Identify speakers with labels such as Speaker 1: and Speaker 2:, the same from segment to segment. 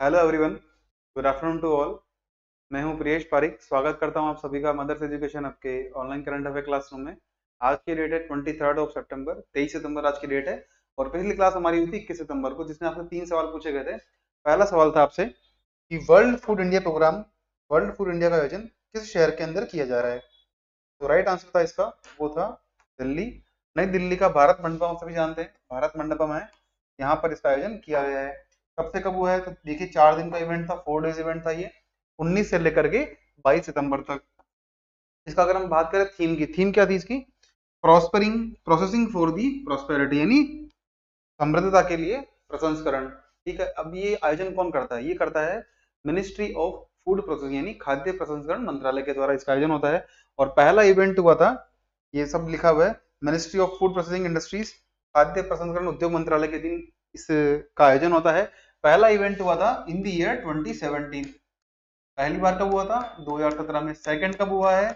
Speaker 1: Hello everyone, good afternoon to all. मैं हूं प्रियेश पारिक। स्वागत करता हूं आप सभी का मदर्स एजुकेशन आपके ऑनलाइन करंट अफेयर क्लासरूम में। आज की डेट है 23 23 सितंबर आज की डेट है। और पिछली क्लास हमारी हुई थी 21 सितंबर को, जिसमें आपसे 3 सवाल पूछे गए थे। पहला सवाल था आपसे कि वर्ल्ड फूड इंडिया का आयोजन किस शहर के अंदर किया जा रहा है। तो राइट आंसर था इसका, वो था दिल्ली। नई दिल्ली का भारत मंडपम आप सभी जानते हैं, भारत मंडपम है, यहाँ पर इसका आयोजन किया गया है। कब से कब हुआ है तो देखिए, 4 दिन का इवेंट था, 4 डेज इवेंट था ये, 19 से लेकर के 22 सितंबर तक। इसका अगर हम बात करें थीम की, थीम क्या थी इसकी? Prospering processing for the prosperity, यानी समृद्धता के लिए प्रसंस्करण। ठीक है, अब ये आयोजन कौन करता है? ये करता है मिनिस्ट्री ऑफ फूड प्रोसेसिंग, यानी खाद्य प्रसंस्करण मंत्रालय के द्वारा इसका आयोजन होता है। और पहला इवेंट हुआ था, ये सब लिखा हुआ है, ministry of food processing industries, खाद्य प्रसंस्करण उद्योग मंत्रालय के दिन इसका आयोजन होता है। पहला इवेंट हुआ था इन द ईयर 2017। पहली बार कब हुआ था? 2017 में। सेकंड कब हुआ है?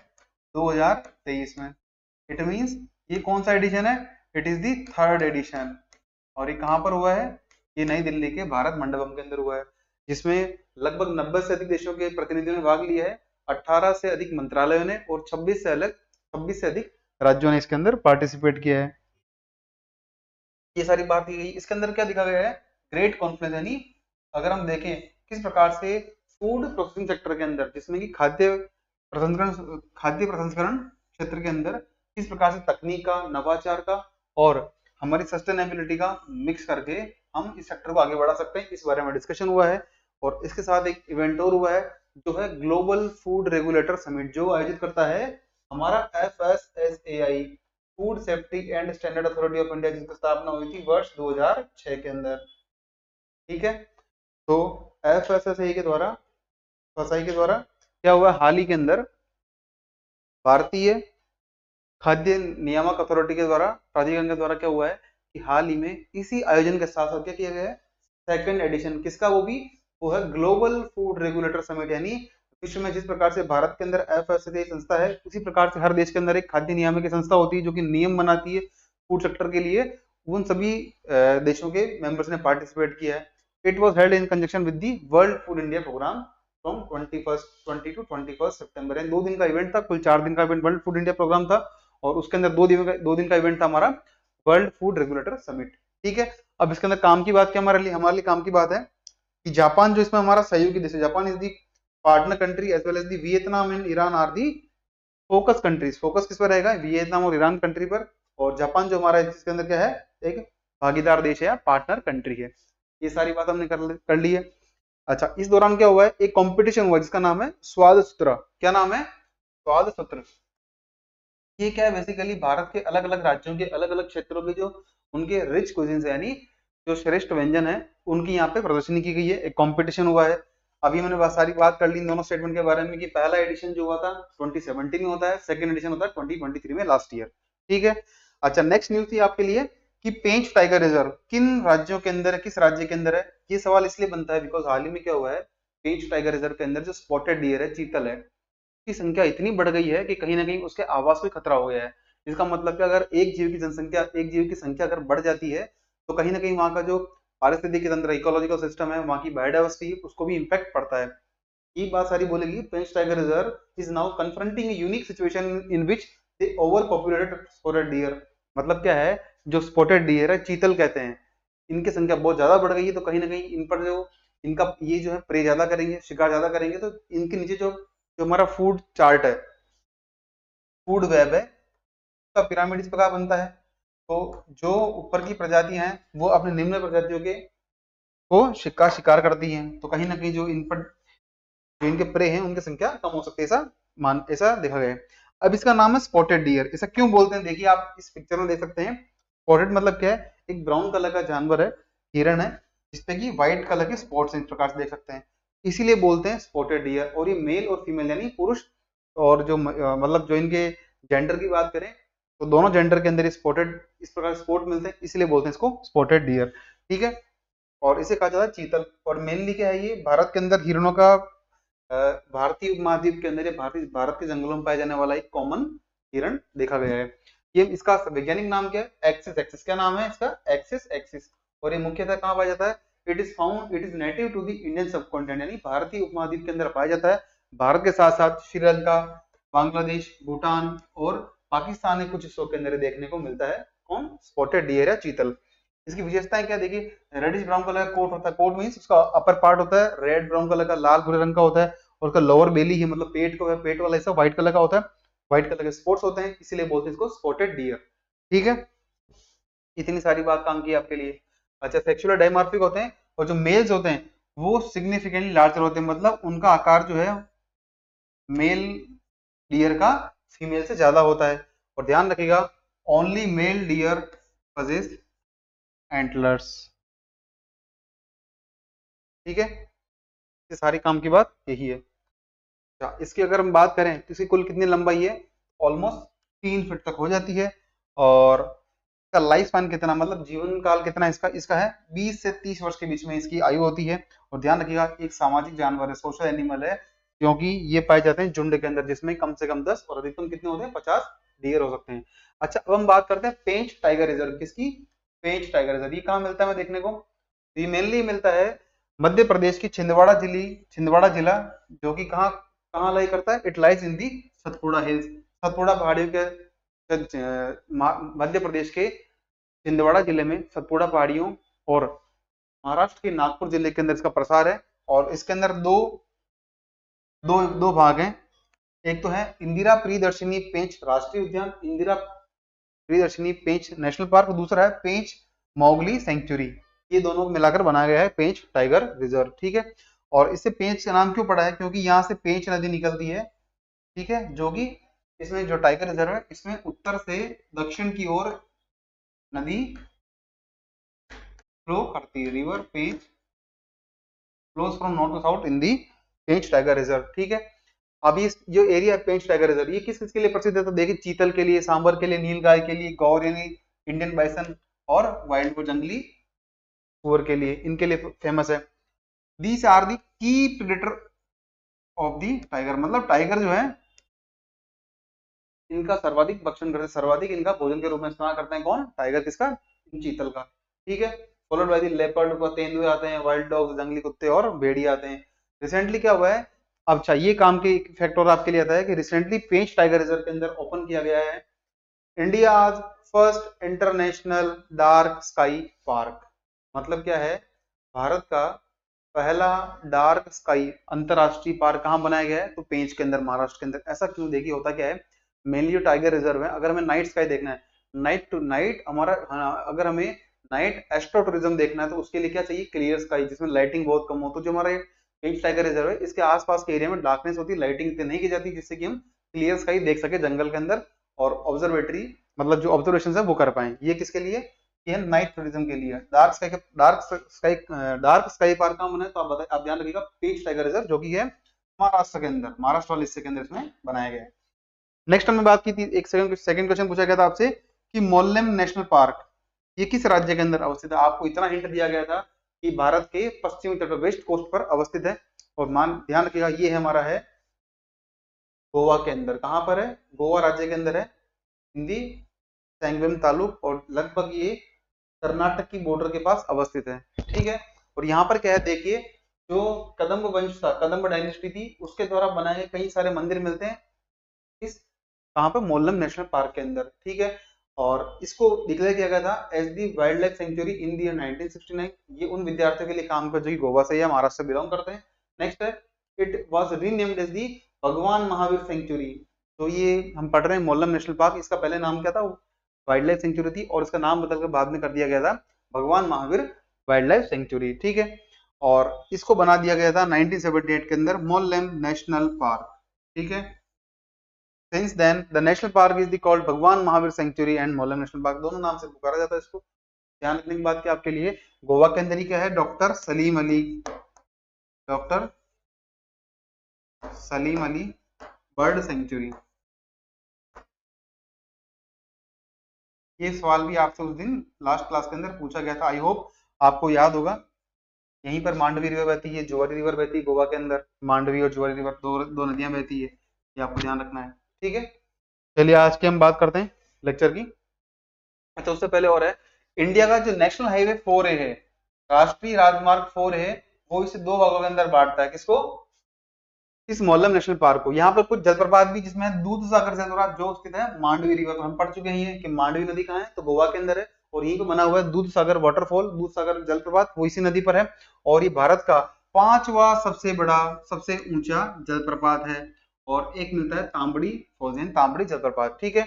Speaker 1: 2023 में। इट मींस ये कौन सा एडिशन है? It is the third edition. और ये कहाँ पर हुआ है? ये नई दिल्ली के भारत मंडपम के अंदर हुआ है, जिसमें लगभग 90 से अधिक देशों के प्रतिनिधियों ने भाग लिया है। 18 से अधिक मंत्रालयों ने और 26 से अधिक राज्यों ने इसके अंदर पार्टिसिपेट किया है। ये सारी बात की गई। इसके अंदर क्या दिखा गया है? ग्रेट कॉन्फ्लुएंस, यानी अगर हम देखें किस प्रकार से फूड प्रोसेसिंग सेक्टर के अंदर, जिसमें कि खाद्य प्रसंस्करण क्षेत्र के अंदर किस प्रकार से तकनीक का, नवाचार का और हमारी सस्टेनेबिलिटी का मिक्स करके हम इस सेक्टर को आगे बढ़ा सकते हैं, इस बारे में डिस्कशन हुआ है। और इसके साथ एक इवेंट और हुआ है, जो है ग्लोबल फूड रेगुलेटर समिट, जो आयोजित करता है हमारा FSSAI, food safety and standard authority of India, जिसकी स्थापना हुई थी वर्ष 2006 के अंदर। ठीक है, तो FSSAI के द्वारा क्या हुआ हाल ही के अंदर? भारतीय खाद्य नियामक अथॉरिटी के द्वारा, प्राधिकरण के द्वारा क्या हुआ है कि हाल ही में इसी आयोजन के साथ साथ क्या किया गया है? सेकंड एडिशन किसका? वो है ग्लोबल फूड रेगुलेटर समिट, यानी विश्व में जिस प्रकार से भारत के अंदर FSSAI संस्था है, उसी प्रकार से हर देश के अंदर एक खाद्य नियामक की संस्था होती है, जो कि नियम बनाती है फूड सेक्टर के लिए। उन सभी देशों के मेंबर्स ने पार्टिसिपेट किया है। It was held in conjunction with the World Food India programme from 20 to 21 सितंबर। 2 दिन का इवेंट था, कुल 4 दिन का इवेंट वर्ल्ड फूड इंडिया प्रोग्राम था, और उसके अंदर 2 दिन का इवेंट था हमारा वर्ल्ड फूड रेगुलेटर समिट। ठीक है, अब इसके अंदर काम की बात क्या हमारे लिए काम की बात है कि जापान जो इसमें हमारा सहयोगी देश है, Japan is the partner country as well as the Vietnam and Iran are the focus countries. Focus किस पर रहेगा? वियतनाम और ईरान कंट्री पर। और जापान जो हमारा है, इसके अंदर क्या है? एक भागीदार देश है, पार्टनर कंट्री है। ये सारी बात हमने कर ली है। अच्छा, इस दौरान क्या हुआ है? एक कंपटीशन हुआ जिसका नाम है स्वाद सूत्र। क्या नाम है? स्वाद सूत्र। ये क्या है? बेसिकली भारत के अलग अलग राज्यों के अलग अलग क्षेत्रों के जो उनके रिच कुजिन्स है, यानी जो श्रेष्ठ व्यंजन है, उनकी यहाँ पे प्रदर्शनी की गई है। एक कंपटीशन हुआ है। अभी मैंने सारी बात कर ली इन दोनों स्टेटमेंट के बारे में कि पहला एडिशन जो हुआ था 2017 में होता है, सेकंड एडिशन होता है 2023 में, लास्ट ईयर। ठीक है। अच्छा, नेक्स्ट न्यूज थी आपके लिए कि पेंच टाइगर रिजर्व किन राज्यों के अंदर है, किस राज्य के अंदर है? ये सवाल इसलिए बनता है बिकॉज हाल ही में क्या हुआ है, पेंच टाइगर रिजर्व के अंदर जो स्पॉटेड डियर है, चीतल है, की संख्या इतनी बढ़ गई है कि कहीं ना कहीं उसके आवास को खतरा हो गया है। इसका मतलब कि अगर एक जीव की संख्या अगर बढ़ जाती है, तो कहीं ना कहीं वहां का जो पारिस्थितिकी तंत्र, इकोलॉजिकल सिस्टम है, वहां की बायोडाइवर्सिटी, उसको भी इम्पैक्ट पड़ता है। ये बात सारी बोलेगी। Pench tiger reserve is now confronting a unique situation in which they over populated spotted deer. मतलब क्या है, जो स्पॉटेड डियर है, चीतल कहते हैं, इनकी संख्या बहुत ज्यादा बढ़ गई है। तो कहीं ना कहीं इन पर जो इनका ये जो है प्रे ज्यादा करेंगे, शिकार ज्यादा करेंगे, तो इनके नीचे जो जो हमारा फूड चार्ट है, फूड वेब है, उसका पिरामिड इस प्रकार बनता है। तो जो ऊपर की प्रजातियां हैं, वो अपने निम्न प्रजातियों के को शिकार करती हैं। तो कहीं ना कहीं जो इन पर जो इनके प्रे हैं, उनकी संख्या कम हो सकती है, ऐसा देखा गया है। अब इसका नाम है स्पॉटेड डियर। ऐसा क्यों बोलते हैं? देखिए, आप इस पिक्चर में देख सकते हैं। स्पॉटेड मतलब क्या है? एक ब्राउन कलर का जानवर है, हिरण है, जिसपे की व्हाइट कलर के स्पॉट्स इस प्रकार से देख सकते हैं, इसीलिए बोलते हैं स्पॉटेड डियर। और ये मेल और फीमेल यानी पुरुष और जो मतलब जो इनके जेंडर की बात करें, तो दोनों जेंडर के अंदर स्पॉटेड इस प्रकार स्पॉट मिलते हैं, इसलिए बोलते हैं इसको स्पॉटेड डियर। ठीक है। और इसे कहा जाता है चीतल। और मेनली क्या है, ये भारत के अंदर हिरणों का भारतीय उपमहाद्वीप के अंदर भारत के जंगलों में पाया जाने वाला एक कॉमन हिरण देखा गया है। ये इसका वैज्ञानिक नाम क्या है? Axis axis. क्या नाम है इसका? Axis axis. और ये मुख्यतः कहाँ पाया जाता है? It is native to the Indian subcontinent, यानी भारतीय उपमहाद्वीप के अंदर पाया जाता है। भारत के साथ साथ श्रीलंका, बांग्लादेश, भूटान और पाकिस्तान के कुछ हिस्सों के अंदर देखने को मिलता है। कौन? स्पॉटेड डियर या चीतल। इसकी विशेषताएं क्या? देखिए, रेडिश ब्राउन कलर का कोट होता है। कोट मींस उसका अपर पार्ट होता है रेड ब्राउन कलर का, लाल भूरे रंग का होता है, और उसका लोअर बेली है, मतलब पेट वाला हिस्सा व्हाइट कलर का होता है। व्हाइट कलर के स्पॉट्स होते हैं, इसीलिए बोलते हैं इसको स्पॉटेड डियर। ठीक है, इतनी सारी बात काम की आपके लिए। अच्छा, सेक्सुअल डायमॉर्फिक होते हैं, और जो मेल्स होते हैं वो सिग्निफिकेंटली लार्जर होते हैं, मतलब उनका आकार जो है मेल डियर का फीमेल से ज्यादा होता है। और ध्यान रखिएगा, only mail dear possess antlers. ठीक है, ये सारी काम की बात यही है। अच्छा, इसकी अगर हम बात करें तो इसकी कुल कितनी लंबाई है? ऑलमोस्ट 3 फीट तक हो जाती है। और इसका लाइफ स्पैन कितना, मतलब जीवन काल कितना इसका? इसका है 20 से 30 वर्ष के बीच में इसकी आयु होती है। और ध्यान रखिएगा, एक सामाजिक जानवर है, सोशल एनिमल है, क्योंकि ये पाए जाते हैं झुंड के अंदर, जिसमें कम से कम 10 और अधिकतम कितने होते हैं? 50 डियर हो सकते हैं। अच्छा, अब हम बात करते हैं पेंच टाइगर रिजर्व। किसकी? पेंच टाइगर रिजर्व। ये कहाँ मिलता है हमें देखने को? ये मेनली मिलता है मध्य प्रदेश की छिंदवाड़ा जिला, जो कि कहाँ कहाँ लाई करता है? It lies in the Satpura hills. Satpura पहाड़ियों के मध्य प्रदेश के छिंदवाड़ा जिले में सतपुड़ा पहाड़ियों और महाराष्ट्र के नागपुर जिले के अंदर इसका प्रसार है। और इसके अंदर दो दो दो भाग हैं। एक तो है इंदिरा प्रियदर्शिनी पेंच राष्ट्रीय उद्यान, इंदिरा प्रियदर्शिनी पेंच नेशनल पार्क, और दूसरा है पेंच मोगली सेंचुरी। ये दोनों को मिलाकर बनाया गया है पेंच टाइगर रिजर्व। ठीक है, और इससे पेंच का नाम क्यों पड़ा है? क्योंकि यहाँ से पेंच नदी निकलती है। ठीक है, जो कि इसमें जो टाइगर रिजर्व है, इसमें उत्तर से दक्षिण की ओर नदी फ्लो करती है। River Pench flows from north to south in the Pench tiger reserve. ठीक है, अब ये जो एरिया है पेंच टाइगर रिजर्व, ये किस किस के लिए प्रसिद्ध है? तो देखिए, चीतल के लिए, सांबर के लिए, नीलगाय के लिए, गौर यानी इंडियन बाइसन, और वाइल्ड वो जंगली सुअर के लिए, इनके लिए फेमस है। दीज आर दी की प्रेडेटर ऑफ दी टाइगर, मतलब टाइगर जो है इनका सर्वाधिक भक्षण करते, सर्वाधिक इनका भोजन के रूप में इस्तेमाल करते हैं। कौन? टाइगर। किसका? चीतल का। ठीक है, फॉलोड बाय द लेपर्ड, तेंदुए आते हैं, वाइल्ड डॉग्स जंगली कुत्ते, और भेड़िए आते हैं। रिसेंटली क्या हुआ है? अब चाहिए काम के फैक्टर आपके लिए आता है कि रिसेंटली पेंच टाइगर रिजर्व के अंदर ओपन किया गया है India first international dark sky park. मतलब क्या है? भारत का पहला डार्क स्काई अंतरराष्ट्रीय पार्क कहाँ बनाया गया है? तो पेंच के अंदर, महाराष्ट्र के अंदर। ऐसा क्यों? देखिए, होता क्या है, मेनली जो टाइगर रिजर्व है, अगर हमें नाइट स्काई देखना है, नाइट टू नाइट हमारा, अगर हमें नाइट एस्ट्रो टूरिज्म देखना है, तो उसके लिए क्या चाहिए? क्लियर स्काई, जिसमें लाइटिंग बहुत कम हो। तो जो हमारा पेंच टाइगर रिजर्व है, इसके आसपास के एरिया में डार्कनेस होती है, लाइटिंग इतनी नहीं की जाती, जिससे कि हम क्लियर स्काई देख सके जंगल के अंदर, और ऑब्जर्वेटरी मतलब जो ऑब्जर्वेशन है वो कर पाए। ये किसके लिए? ये नाइट टूरिज्म के लिए। डार्क स्काई पार्क का बना है, तो आप बताइए, आप ध्यान रखिएगा, पेंच टाइगर रिजर्व, जो कि है महाराष्ट्र के अंदर, महाराष्ट्र वाले हिस्से के अंदर इसमें बनाया गया है। नेक्स्ट हमने बात की थी, एक सेकंड क्वेश्चन पूछा गया था आपसे कि मोल्लेम नेशनल पार्क ये किस राज्य के अंदर अवस्थित है? आपको इतना हिंट दिया गया था कि भारत के पश्चिमी तट पर, वेस्ट कोस्ट पर अवस्थित है। और ध्यान रखिएगा, ये हमारा है गोवा के अंदर। कहां पर है? गोवा राज्य के अंदर है, हिंदी सैंगवेम तालुक, और लगभग ये कर्नाटक की बॉर्डर के पास अवस्थित है। ठीक है, और यहाँ पर क्या है, देखिए, जो कदम्ब वंश था, कदम्ब डायनेस्टी थी, उसके द्वारा बनाए गए कई सारे मंदिर मिलते हैं इस कहां पर? मोल्लम नेशनल पार्क के अंदर। ठीक है, और इसको डिक्लेयर किया गया था as the wild life sanctuary in the 1969। ये उन विद्यार्थियों के लिए काम कर जो कि गोवा से या महाराष्ट्र से बिलोंग करते हैं। नेक्स्ट है, it was renamed as the Bhagwan Mahavir century. तो ये हम पढ़ रहे हैं मोल्लम नेशनल पार्क, इसका पहले नाम क्या था? वाइल्ड लाइफ सेंचुरी थी, और इसका नाम बदलकर बाद में कर दिया गया था भगवान महावीर वाइल्ड लाइफ सेंचुरी। ठीक है, और इसको बना दिया गया था 1978 के अंदर मोल्लम नेशनल पार्क। ठीक है, Since then, the national park is called Bhagwan Mahavir sanctuary and Mollem national park, दोनों नाम से पुकारा जाता है इसको। ध्यान रखने की बात क्या आपके लिए, गोवा के अंदर ही क्या है? Doctor Salim Ali bird sanctuary. ये सवाल भी आपसे उस दिन लास्ट क्लास के अंदर पूछा गया था, आई होप आपको याद होगा। यहीं पर मांडवी रिवर बहती है, जुआरी रिवर बहती है गोवा के अंदर, मांडवी और जुआरी रिवर दो नदियां बहती है, ये आपको ध्यान रखना है। ठीक है, चलिए आज की हम बात करते हैं लेक्चर की। अच्छा, उससे पहले और है, इंडिया का जो नेशनल हाईवे 4A है, राष्ट्रीय राजमार्ग 4 है वो इसे दो भागों के अंदर बांटता है, किसको? इस मोलम नेशनल पार्क को। यहाँ पर कुछ जलप्रपात भी जिसमें दूध सागर से जुड़ा जो स्थित है मांडवी रिवर, हम पढ़ चुके हैं कि मांडवी नदी कहाँ है, तो गोवा के अंदर है, और यहीं पे बना हुआ है दूध सागर वाटरफॉल, दूध सागर जलप्रपात, वो इसी नदी पर है, और ये भारत का 5वां सबसे बड़ा सबसे ऊंचा जलप्रपात है, और एक मिलता है तांबड़ी फॉल्स, तांबड़ी जलप्रपात। ठीक है,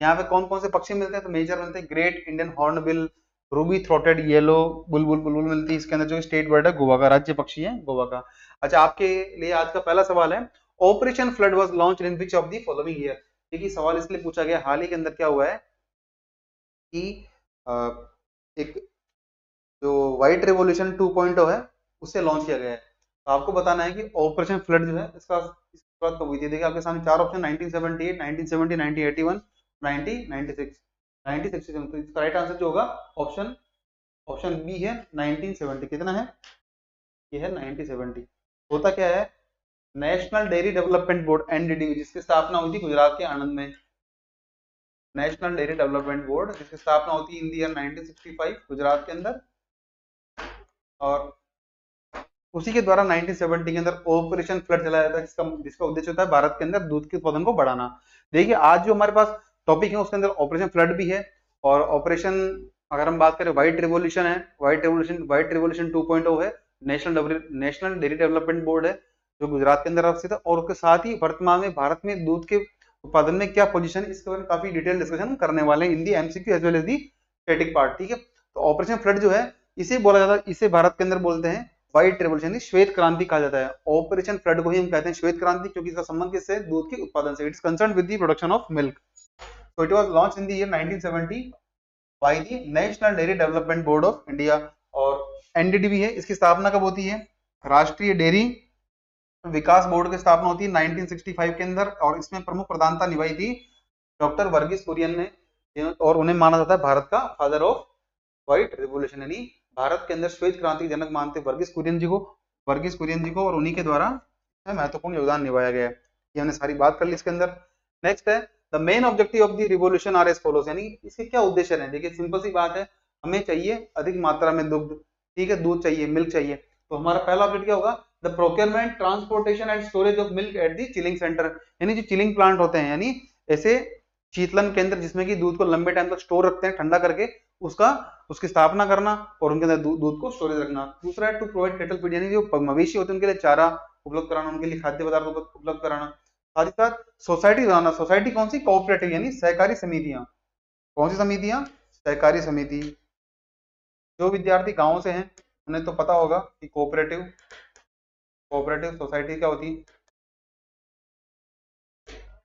Speaker 1: यहाँ पे कौन कौन से पक्षी मिलते हैं, तो मेजर मिलते हैं great Indian hornbill, Ruby throated yellow बुलबुल, बुलबुल मिलती है इसके अंदर, जो स्टेट बर्ड है गोवा का, राज्य पक्षी है गोवा का। अच्छा, आपके लिए आज का पहला सवाल है, operation flood was launched in which of the following year. देखिए सवाल इसलिए पूछा गया, हाल ही के अंदर क्या हुआ है कि एक जो व्हाइट रेवोल्यूशन 2.0 है उससे लॉन्च किया गया है, तो आपको बताना है कि ऑपरेशन फ्लड जो है इसका शुरुआत कब हुई थी। देखिए आपके सामने चार ऑप्शन 1978, 1970, 1981, 1996, 1967, तो इसका राइट आंसर जो होगा ऑप्शन ऑप्शन बी है 1970। कितना है? ये है 1970। होता क्या है, national Dairy Development board NDDB, जिसकी स्थापना हुई थी गुजरात के आनंद में, नेशनल डेयरी डेवलपमेंट बोर्ड जिसकी स्थापना होती है इन ईयर 1965 गुजरात के अंदर, और उसी के द्वारा 1970 के अंदर ऑपरेशन फ्लड चलाया जाता है, जिसका उद्देश्य होता है भारत के अंदर दूध के उत्पादन को बढ़ाना। देखिए आज जो हमारे पास टॉपिक है उसके अंदर ऑपरेशन फ्लड भी है, और ऑपरेशन अगर हम बात करें व्हाइट रिवोल्यूशन है, व्हाइट रिवोल्यूशन 2.0 है, नेशनल डेयरी डेवलपमेंट बोर्ड है जो गुजरात के अंदर स्थित है, और उसके साथ ही वर्तमान में भारत में दूध के उत्पादन में क्या पोजीशन है इसके बारे में काफी डिटेल डिस्कशन करने वाले हैं in the MCQ as well as the static part. ठीक है, तो ऑपरेशन फ्लड जो है इसे बोला जाता है, इसे भारत के अंदर बोलते हैं व्हाइट रेवोल्यूशन, श्वेत क्रांति कहा जाता है। ऑपरेशन फ्लड को ही हम कहते हैं श्वेत क्रांति, क्योंकि इसका संबंध किससे? दूध के उत्पादन से। It's concerned with the production of milk, so it was launched in the year 1970 by the National Dairy Development Board of India, और एनडीडीबी है, इसकी स्थापना कब होती है? राष्ट्रीय डेयरी विकास बोर्ड की स्थापना होती है 1965 के अंदर, और इसमें प्रमुख प्रधानता निभाई थी डॉक्टर वर्गीस कुरियन ने, और उन्हें माना जाता है भारत का फादर ऑफ व्हाइट रिवोल्यूशन, यानी भारत के अंदर श्वेत क्रांति जनक मानते वर्गीस कुरियन जी को, और उन्हीं के द्वारा महत्वपूर्ण योगदान निभाया गया है। ये हमने सारी बात कर ली इसके अंदर। नेक्स्ट है the main objective of the revolution are as follows, यानी इसके क्या उद्देश्य है? देखिए सिंपल सी बात है, हमें चाहिए अधिक मात्रा में दुग्ध, ठीक है, दूध चाहिए, मिल्क चाहिए, तो हमारा पहला ऑब्जेक्टिव क्या होगा? The procurement, transportation and storage of milk at the chilling centre, यानी जो चिलिंग प्लांट होते हैं, यानी ऐसे शीतलन केंद्र जिसमें कि दूध को लंबे टाइम तक स्टोर रखते हैं ठंडा करके, उसकी स्थापना करना और उनके अंदर दूध को स्टोरेज रखना। दूसरा है टू प्रोवाइड कैटल फीड, यानी जो मवेशी होते हैं उनके लिए चारा उपलब्ध कराना, उनके लिए खाद्य पदार्थ उपलब्ध कराना। साथ ही साथ सोसाइटी बनाना, सोसाइटी कौन सी? कोऑपरेटिव, यानी सहकारी समितियां। कौन सी समितियां? सहकारी समिति। जो विद्यार्थी गांव से हैं उन्हें तो पता होगा कि कोऑपरेटिव सोसाइटी क्या होती है,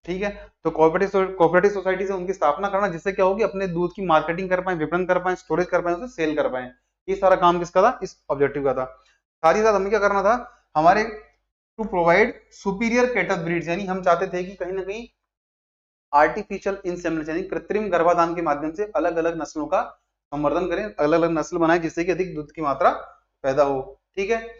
Speaker 1: ठीक है, तो कोऑपरेटिव सोसाइटी से उनकी स्थापना करना, जिससे क्या होगी, अपने दूध की मार्केटिंग कर पाए, विपणन कर पाए, स्टोरेज कर पाए, उसे सेल कर पाए। ये सारा काम किसका था? इस ऑब्जेक्टिव का था। साथ ही साथ हमें क्या करना था? हमारे to provide superior cattle breeds, यानी हम चाहते थे कि कहीं ना कहीं आर्टिफिशियल इंसेमिनेशन यानी कृत्रिम गर्भाधान के माध्यम से अलग अलग नस्लों का संवर्धन करें, अलग अलग नस्ल बनाए जिससे कि अधिक दूध की मात्रा पैदा हो। ठीक है,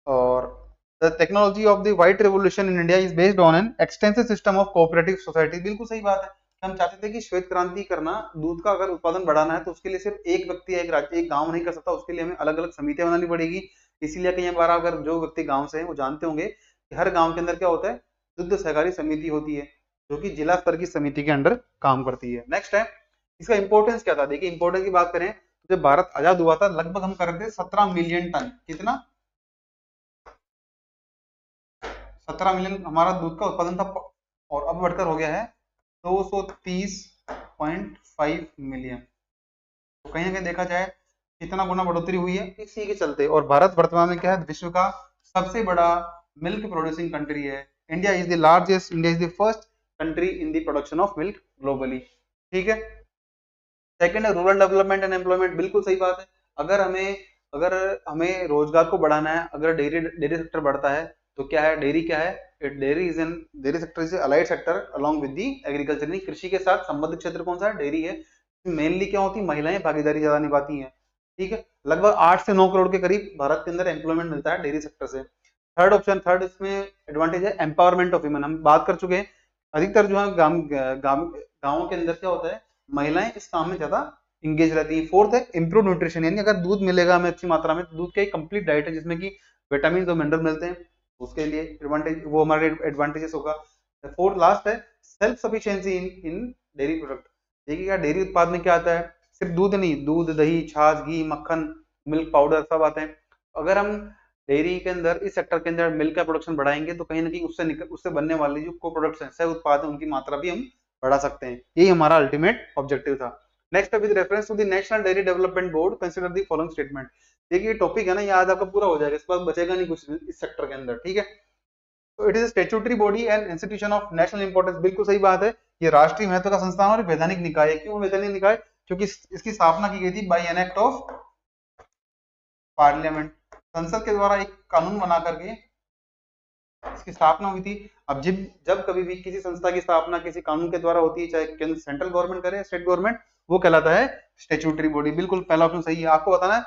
Speaker 1: और the technology of the white revolution in India is based on an extensive system of cooperative society. बिल्कुल सही बात है, हम चाहते थे कि श्वेत क्रांति करना, दूध का अगर उत्पादन बढ़ाना है तो उसके लिए सिर्फ एक व्यक्ति या एक गांव नहीं कर सकता, उसके लिए हमें अलग अलग समितियां बनानी पड़ेगी। इसीलिए कई बार अगर जो व्यक्ति गांव से है वो जानते होंगे कि हर गांव के अंदर क्या होता है? दुग्ध सहकारी समिति होती है, जो कि जिला स्तर की समिति के अंडर काम करती है। नेक्स्ट है इसका इंपॉर्टेंस क्या था? देखिए इंपॉर्टेंस की बात करें तो जब भारत आजाद हुआ था लगभग हम कर रहे थे 17 मिलियन टन, कितना? 17 मिलियन हमारा दूध का उत्पादन था, और अब बढ़कर हो गया है 230.5 मिलियन। तो कहीं ना कहीं देखा जाए कितना गुना बढ़ोतरी हुई है इसी के चलते, और भारत वर्तमान में क्या है? विश्व का सबसे बड़ा मिल्क प्रोड्यूसिंग कंट्री है। India is the first country in the production of milk globally. ठीक है, सेकंड है रूरल डेवलपमेंट एंड एम्प्लॉयमेंट। बिल्कुल सही बात है, अगर हमें रोजगार को बढ़ाना है, अगर डेयरी सेक्टर बढ़ता है तो क्या है? डेयरी क्या है? Dairy sector is allied sector along with the agriculture, यानी कृषि के साथ संबद्ध क्षेत्र कौन सा है? डेयरी है। मेनली क्या होती है? महिलाएं भागीदारी ज्यादा निभाती हैं। ठीक है, लगभग 8 से 9 करोड़ के करीब भारत के अंदर एम्प्लॉयमेंट मिलता है डेयरी सेक्टर से। थर्ड इसमें एडवांटेज है एम्पावरमेंट ऑफ वुमेन। हम बात कर चुके हैं, अधिकतर जो है गांवों के अंदर क्या होता है? महिलाएं इस काम में ज्यादा इंगेज रहती है। फोर्थ है इंप्रूव न्यूट्रिशन, यानी अगर दूध मिलेगा हमें अच्छी मात्रा में, तो दूध का एक कंप्लीट डाइट है जिसमें कि विटामिन और मिनरल मिलते हैं, उसके लिए एडवांटेज, वो हमारे एडवांटेजेस होगा। फोर्थ लास्ट है सेल्फ सफिशिएंसी इन डेयरी प्रोडक्ट। देखिए क्या डेयरी उत्पाद में क्या आता है, सिर्फ दूध नहीं, दूध, दही, छाछ, घी, मक्खन, मिल्क पाउडर सब आते हैं। अगर हम डेयरी के अंदर, इस सेक्टर के अंदर मिल्क का प्रोडक्शन बढ़ाएंगे तो कहीं ना कहीं उससे बनने वाली जो को प्रोडक्ट्स हैं, सह उत्पाद है, उनकी मात्रा भी हम बढ़ा सकते हैं। यही हमारा अल्टीमेट ऑब्जेक्टिव था। Next with reference to the National Dairy Development Board consider the following statement. देखिए टॉपिक है ना, ये आज आपका पूरा हो जाएगा, इसके बाद बचेगा नहीं कुछ इस सेक्टर के अंदर, ठीक है। तो it is statutory body and institution of national importance, बिल्कुल सही बात है, ये राष्ट्रीय महत्व का संस्थान और वैधानिक निकाय है। क्यों वैधानिक निकाय? क्योंकि इसकी स्थापना की गई थी by an act of parliament, संसद के द्वारा एक कानून बना करके इसकी स्थापना हुई थी। अब जब कभी भी किसी संस्था की स्थापना किसी कानून के द्वारा होती है, चाहे केंद्र सेंट्रल गवर्नमेंट करे, स्टेट गवर्नमेंट, वो कहलाता है स्टैट्यूटरी बॉडी। बिल्कुल पहला ऑप्शन सही है। आपको बताना है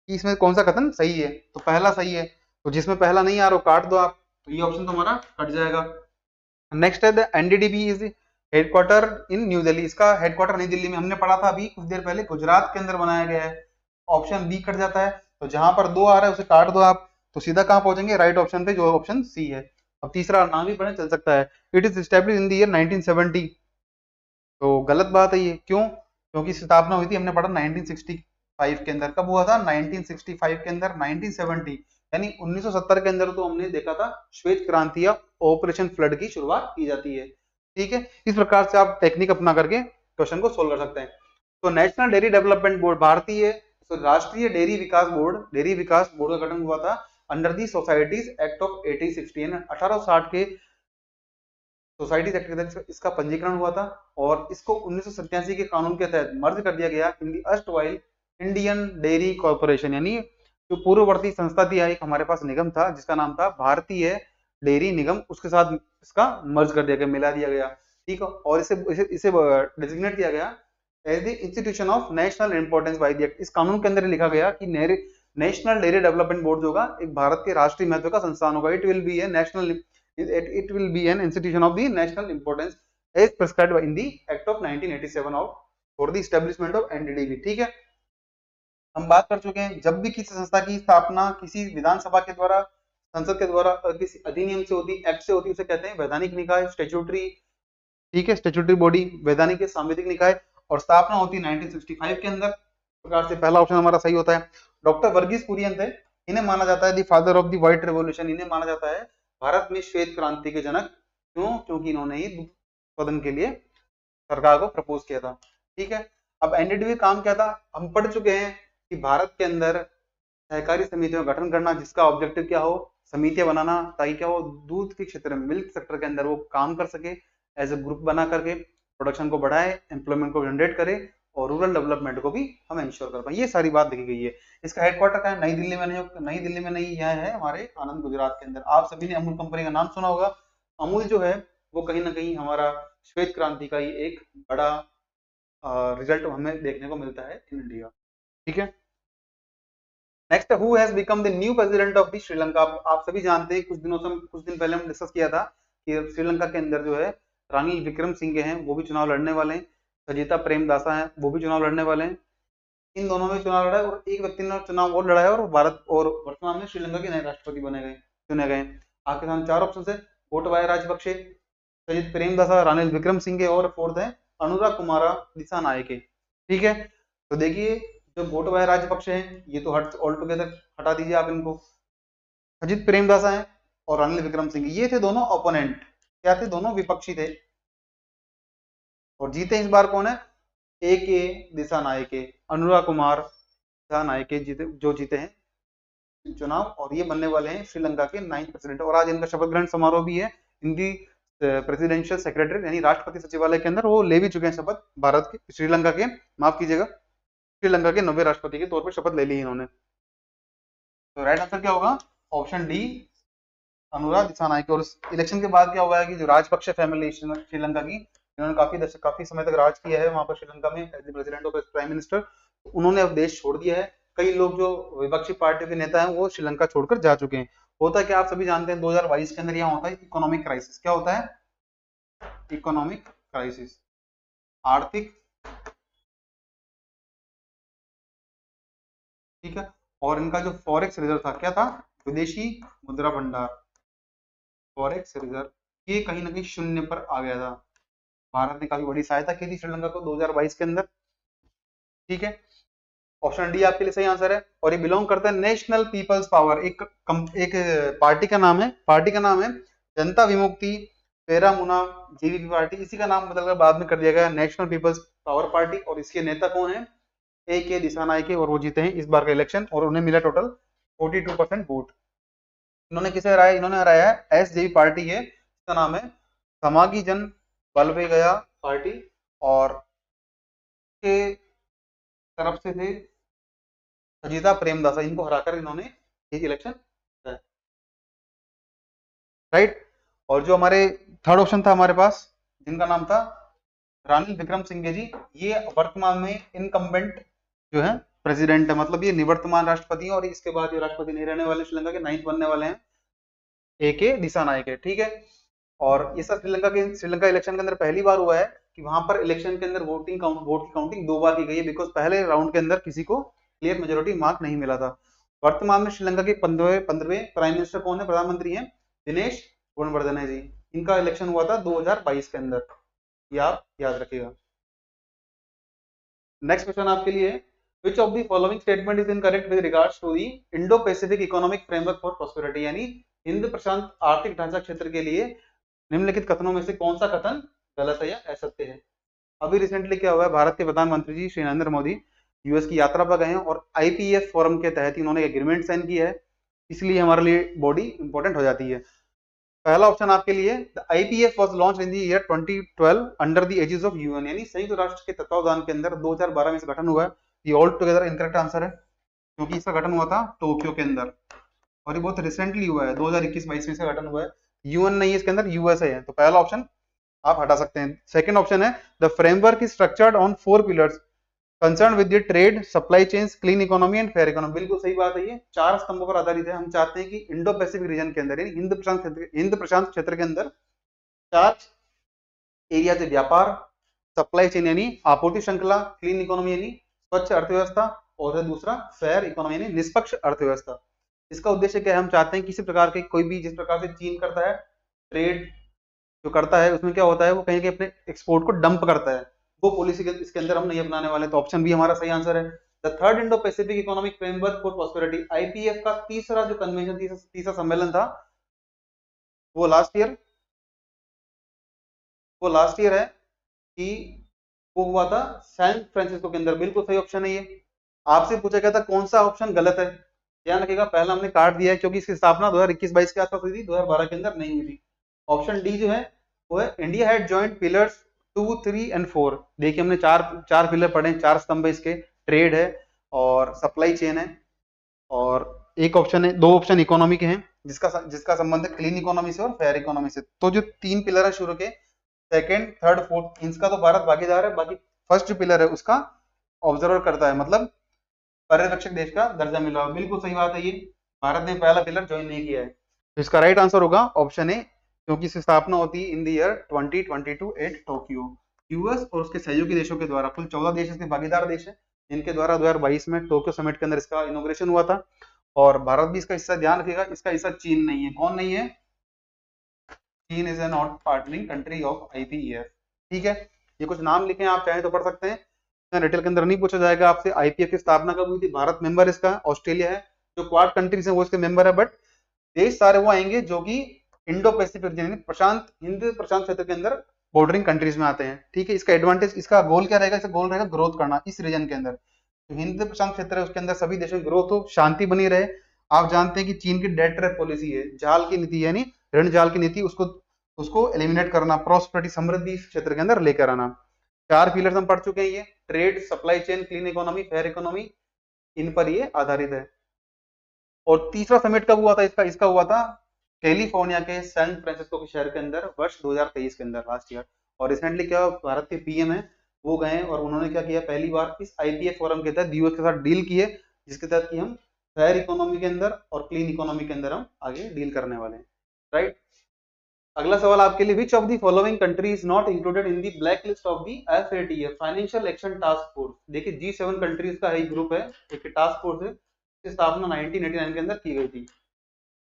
Speaker 1: कि इसमें कौन सा कथन सही है, तो पहला सही है, तो जिसमें पहला नहीं आ रहा काट दो आप, तो ये ऑप्शन तो हमारा कट जाएगा। नेक्स्ट है the NDDB is headquarter in new Delhi, इसका हेडक्वार्टर नई दिल्ली में, हमने पढ़ा था अभी कुछ देर पहले, गुजरात के अंदर बनाया गया है। ऑप्शन बी कट जाता है, तो जहां पर दो आ रहा है उसे काट दो आप, तो सीधा कहां पहुंचेंगे, राइट ऑप्शन पे, जो ऑप्शन सी है। अब तीसरा नाम भी पढ़े चल सकता है, it is establish in the year 1970, तो गलत बात है ये। क्यों? क्योंकि स्थापना हुई थी, हमने पढ़ा 1965 के अंदर। कब हुआ था? 1965 के अंदर। 1970 यानी 1970 के अंदर तो हमने देखा था श्वेत क्रांति या ऑपरेशन फ्लड की शुरुआत की जाती है, ठीक है। इस प्रकार से आप टेक्निक अपना करके क्वेश्चन को सोल्व कर सकते हैं। तो नेशनल डेयरी डेवलपमेंट बोर्ड, भारतीय राष्ट्रीय डेयरी विकास बोर्ड, डेयरी विकास बोर्ड का गठन हुआ था under the societies act of 1860, 1860 के सोसाइटीज एक्ट के तहत इसका पंजीकरण हुआ था, और इसको 1987 के कानून के तहत मर्ज कर दिया गया इन दी अर्स्टवाइल इंडियन डेयरी कॉर्पोरेशन, यानी जो पूर्ववर्ती संस्था थी, एक हमारे पास निगम था जिसका नाम था भारतीय डेयरी निगम, उसके साथ इसका मर्ज कर दिया गया, मिला दिया गया, ठीक है। और इसे इसे, इसे डिजिग्नेट किया गया as the institution of national importance by the act. इस कानून के अंदर लिखा गया कि नेशनल डेयरी डेवलपमेंट बोर्ड जो होगा एक भारत के राष्ट्रीय महत्व का संस्थान होगा। It will be A national, it will be an institution of the national importance as prescribed in the act of 1987 of for the establishment of NDDB, ठीक है। हम बात कर चुके हैं, जब भी किसी संस्था की स्थापना किसी विधानसभा के द्वारा, संसद के द्वारा, किसी अधिनियम से होती, एक्ट से होती, उसे कहते हैं वैधानिक निकाय, स्टैट्यूटरी, ठीक है, स्टैट्यूटरी बॉडी, वैधानिक या सांविधिक निकाय, और स्थापना होती है 1965 के अंदर। प्रकार से पहला ऑप्शन हमारा सही होता है। डॉक्टर वर्गीस कुरियन थे, इन्हें माना जाता है the father of the white revolution, इन्हें माना जाता है भारत में श्वेत क्रांति के जनक। क्यों? क्योंकि इन्होंने ही दूध उत्पादन के लिए सरकार को प्रपोज किया था, ठीक है। अब एनडीडीबी काम क्या था, हम पढ़ चुके हैं कि भारत के अंदर सहकारी समितियों का गठन करना, जिसका ऑब्जेक्टिव क्या हो, समितियां बनाना, ताकि क्या हो, दूध के क्षेत्र में, मिल्क सेक्टर के अंदर वो काम कर सके, एज ए ग्रुप बना करके प्रोडक्शन को बढ़ाए, एम्प्लॉयमेंट को जनरेट करे, और रूरल डेवलपमेंट को भी हम इंश्योर कर पाए। ये सारी बात लिखी गई है। इसका हेडक्वार्टर कहाँ है? नई दिल्ली में नहीं, नई दिल्ली में नहीं, यह है हमारे आनंद गुजरात के अंदर। आप सभी ने अमूल कंपनी का नाम सुना होगा। अमूल जो है वो कहीं ना कहीं हमारा श्वेत क्रांति का ही एक बड़ा रिजल्ट हमें देखने को मिलता है इन इंडिया, ठीक है। Next, who has become the new president of the Sri Lanka. आप सभी जानते हैं, कुछ दिन पहले हम डिस्कस किया था कि श्रीलंका के अंदर जो है रानिल विक्रम सिंघे हैं, वो भी चुनाव लड़ने वाले हैं। सजिता प्रेमदासा हैं, वो भी चुनाव लड़ने वाले हैं। इन दोनों में चुनाव लड़ा है, और एक व्यक्ति ने चुनाव और लड़ा है, और भारत और वर्तमान में श्रीलंका के नए राष्ट्रपति चुने गए। आपके सामने चार ऑप्शन है, गोटबाया राजपक्षे, सजित प्रेमदासा, रानिल विक्रम सिंघे, और फोर्थ है अनुराग कुमारा दिसानायके, ठीक है। तो देखिए, जो गोटबाया राजपक्षे हैं ये तो ऑल टुगेदर हटा दीजिए आप इनको। सजित प्रेमदासा है और रानिल विक्रम सिंघे, ये थे दोनों ओपोनेंट, क्या थे? दोनों विपक्षी थे। और जीते इस बार कौन है? ए दिसानायके, अनुराग कुमार दिसानायके जीते हैं चुनाव, और ये बनने वाले हैं श्रीलंका के 9th प्रेसिडेंट। और आज इनका शपथ ग्रहण समारोह भी है हिंदी प्रेसिडेंशियल सेक्रेटरी, यानी राष्ट्रपति सचिवालय के अंदर वो ले भी चुके हैं शपथ, भारत के, श्रीलंका के, माफ कीजिएगा, श्रीलंका के नवे राष्ट्रपति के तौर पर शपथ ले ली इन्होंने। तो राइट आंसर क्या होगा? ऑप्शन डी, अनुराग दिसानायके। और इलेक्शन के बाद क्या हुआ है कि जो राजपक्षे फैमिली श्रीलंका की, इन्होंने काफी समय तक राज किया है वहां पर श्रीलंका में as president of prime minister. उन्होंने अब देश छोड़ दिया है। कई लोग जो विपक्षी पार्टियों के नेता हैं वो श्रीलंका छोड़कर जा चुके हैं। होता है क्या, आप सभी जानते हैं 2022 के अंदर यहाँ होता है इकोनॉमिक क्राइसिस। क्या होता है? इकोनॉमिक क्राइसिस, आर्थिक ठीक है। और इनका जो फॉरेक्स रिजर्व था क्या था, विदेशी मुद्रा भंडार, फॉरेक्स रिजर्व, ये कहीं ना कहीं शून्य पर आ गया था। भारत ने काफी बड़ी सहायता की थी श्रीलंका को 2022 के अंदर। ठीक है, ऑप्शन डी आपके लिए सही आंसर है। और ये बिलोंग करता है नेशनल पीपल्स पावर, एक पार्टी का नाम है, जनता विमुक्ति पेरामुना जीवीपी पार्टी। इसी का नाम बदलकर बाद में कर दिया गया नेशनल पीपल्स पावर पार्टी। और इसके नेता कौन है, ए के दिसानायके, और वो जीते हैं इस बार का इलेक्शन और उन्हें मिला टोटल 42% वोट। इन्होंने किसे हराया, इन्होंने हराया है एसजेवी पार्टी है, इसका नाम है समागी जन बलवेगया पार्टी, और के तरफ से थे सजिता प्रेमदासा, इनको हराकर इन्होंने ये इलेक्शन, राइट। और जो हमारे थर्ड ऑप्शन था हमारे पास, जिनका नाम था रानिल विक्रम सिंघे जी, ये वर्तमान में इनकम्बेंट जो है प्रेसिडेंट है, मतलब ये निवर्तमान राष्ट्रपति हैं और इसके बाद ये राष्ट्रपति नहीं रहने वाले, श्रीलंका के 9th बनने वाले हैं, ए के दिसानायके। ठीक है, और ये सब श्रीलंका इलेक्शन के अंदर पहली बार हुआ है कि वहां पर इलेक्शन के अंदर वोट की काउंटिंग 2 बार की गई है, बिकॉज पहले राउंड के अंदर किसी को क्लियर मेजोरिटी मार्क नहीं मिला था। वर्तमान में श्रीलंका के 15वें प्राइम मिनिस्टर कौन है, प्रधानमंत्री हैं दिनेश गुणवर्धने जी। इनका इलेक्शन हुआ था 2022 के अंदर, ये आप याद रखिएगा। नेक्स्ट क्वेश्चन आपके लिए, which of the following statement is incorrect with regards to the Indo-Pacific Economic Framework for Prosperity, यानी हिंद प्रशांत आर्थिक ढांचा क्षेत्र के लिए निम्नलिखित कथनों में से कौन सा कथन गलत है या असत्य है। अभी रिसेंटली क्या हुआ है, भारत के प्रधानमंत्री जी श्री नरेंद्र मोदी यूएस की यात्रा पर गए हैं और आईपीएफ फोरम के तहत उन्होंने एग्रीमेंट साइन किया है, इसलिए हमारे लिए बॉडी इंपॉर्टेंट हो जाती है। पहला ऑप्शन आपके लिए, the IPF was launched in the year 2012 under the aegis of UN, यानी संयुक्त राष्ट्र के तत्वावधान के अंदर 2012 में इसका गठन हुआ है। ये ऑल टुगेदर इनकरेक्ट आंसर है, क्योंकि इसका गठन हुआ था टोक्यो के अंदर और ये बहुत रिसेंटली हुआ है, 2021-22 में इसका गठन हुआ है। यूएन नहीं है इसके अंदर, यूएसए है, तो पहला ऑप्शन आप हटा सकते हैं। सेकंड ऑप्शन है, the framework is structured on 4 pillars concern with the trade, supply chains, clean economy and fair economy. बिल्कुल सही बात है, ये 4 स्तंभों पर आधारित है। हम चाहते हैं कि इंडो पैसिफिक रीजन के अंदर, यानी हिंद प्रशांत क्षेत्र के अंदर 4 एरिया से व्यापार, सप्लाई चेन यानी आपूर्ति श्रृंखला, क्लीन इकोनॉमी यानी स्वच्छ अर्थव्यवस्था, और दूसरा फेयर इकोनॉमी यानी निष्पक्ष अर्थव्यवस्था। इसका उद्देश्य क्या है, हम चाहते हैं किसी प्रकार के कोई भी, जिस प्रकार से चीन करता है ट्रेड जो करता है, उसमें क्या होता है, वो कहीं कहीं अपने एक्सपोर्ट को डंप करता है, वो पॉलिसी इसके अंदर हम नहीं अपनाने वाले। तो ऑप्शन बी हमारा सही आंसर है। The third Indo Pacific economic framework for prosperity, IPF का तीसरा जो कन्वेंशन, तीसरा सम्मेलन था, वो लास्ट ईयर है कि वो हुआ था सैन फ्रांसिस्को के अंदर। बिल्कुल सही ऑप्शन है ये। आपसे पूछा गया था कौन सा ऑप्शन गलत है, ध्यान रखिएगा, पहला हमने काट दिया है क्योंकि इसकी स्थापना 2021-22 के आसपास हुई थी, 2012 के अंदर नहीं हुई थी। ऑप्शन डी जो है वो है, India had joint pillars 2, 3 and 4। देखिए हमने चार पिलर पढ़े, 4 स्तंभ इसके, ट्रेड है और सप्लाई चेन है, और एक ऑप्शन है, 2 ऑप्शन इकोनॉमी के हैं, जिसका संबंध है क्लीन इकोनॉमी से और फेयर इकोनॉमी से। तो जो 3 पिलर है शुरू के, सेकंड, थर्ड, फोर्थ, इसका तो भारत भागीदार है, बाकी फर्स्ट जो पिलर है उसका ऑब्जर्वर करता है, मतलब पर्यवेक्षक देश का दर्जा मिला। बिल्कुल सही बात है, ये भारत ने पहला पिलर ज्वाइन नहीं किया है। तो इसका राइट आंसर होगा ऑप्शन ए, क्योंकि इसकी स्थापना होती है इन the year 2022 eight Tokyo. US और उसके सहयोगी देशों के द्वारा, कुल 14 देश इसके भागीदार देश है, जिनके द्वारा 2022 में टोक्यो समिट के अंदर इसका इनॉग्रेशन हुआ था, और भारत भी इसका हिस्सा, ध्यान रखिएगा, इसका हिस्सा चीन नहीं है। कौन नहीं है, चीन is a not partnering country of IPF. ठीक है, ये कुछ नाम लिखे हैं, आप चाहें तो पढ़ सकते हैं, डिटेल के अंदर नहीं पूछा जाएगा आपसे। आईपीएफ की स्थापना कब हुई थी, भारत मेंबर इसका, ऑस्ट्रेलिया है, जो क्वाड कंट्रीज है वो इसके मेंबर है, बट देश सारे वो आएंगे जो कि इंडो पैसिफिक रीजन, हिंद प्रशांत क्षेत्र के अंदर बॉर्डरिंग कंट्रीज में आते हैं। ठीक है, इसका एडवांटेज, इसका गोल क्या रहेगा, इसका गोल रहेगा ग्रोथ करना इस रीजन के अंदर। तो हिंद प्रशांत क्षेत्र है उसके अंदर सभी देशों की ग्रोथ हो, शांति बनी रहे। आप जानते हैं कि चीन की डेट ट्रैप पॉलिसी है, जाल की नीति, यानी ऋण जाल की नीति, उसको एलिमिनेट करना, प्रॉस्पेरिटी, समृद्धि इस क्षेत्र के अंदर लेकर आना। 4 पिलर्स हम पढ़ चुके हैं, ये trade, supply chain, clean economy, fair economy, इन पर ये आधारित है। और तीसरा समिट कब हुआ था इसका हुआ था कैलिफोर्निया के सैन फ्रांसिस्को के शहर के अंदर वर्ष 2023 के अंदर, लास्ट ईयर। और रिसेंटली क्या, भारत के पीएम है वो गए और उन्होंने क्या किया, पहली बार इस आईपीएफ फोरम के तहत यूएस के साथ डील किए, जिसके तहत कि हम फेयर इकोनॉमी के अंदर और क्लीन इकोनॉमी के अंदर हम आगे डील करने वाले हैं, राइट। अगला सवाल आपके लिए, which of the following country is not included in the black list of the FATF financial action task force. देखिए G7 कंट्रीज का एक ग्रुप है, एक टास्क फोर्स है, की स्थापना 1989 के अंदर की गई थी।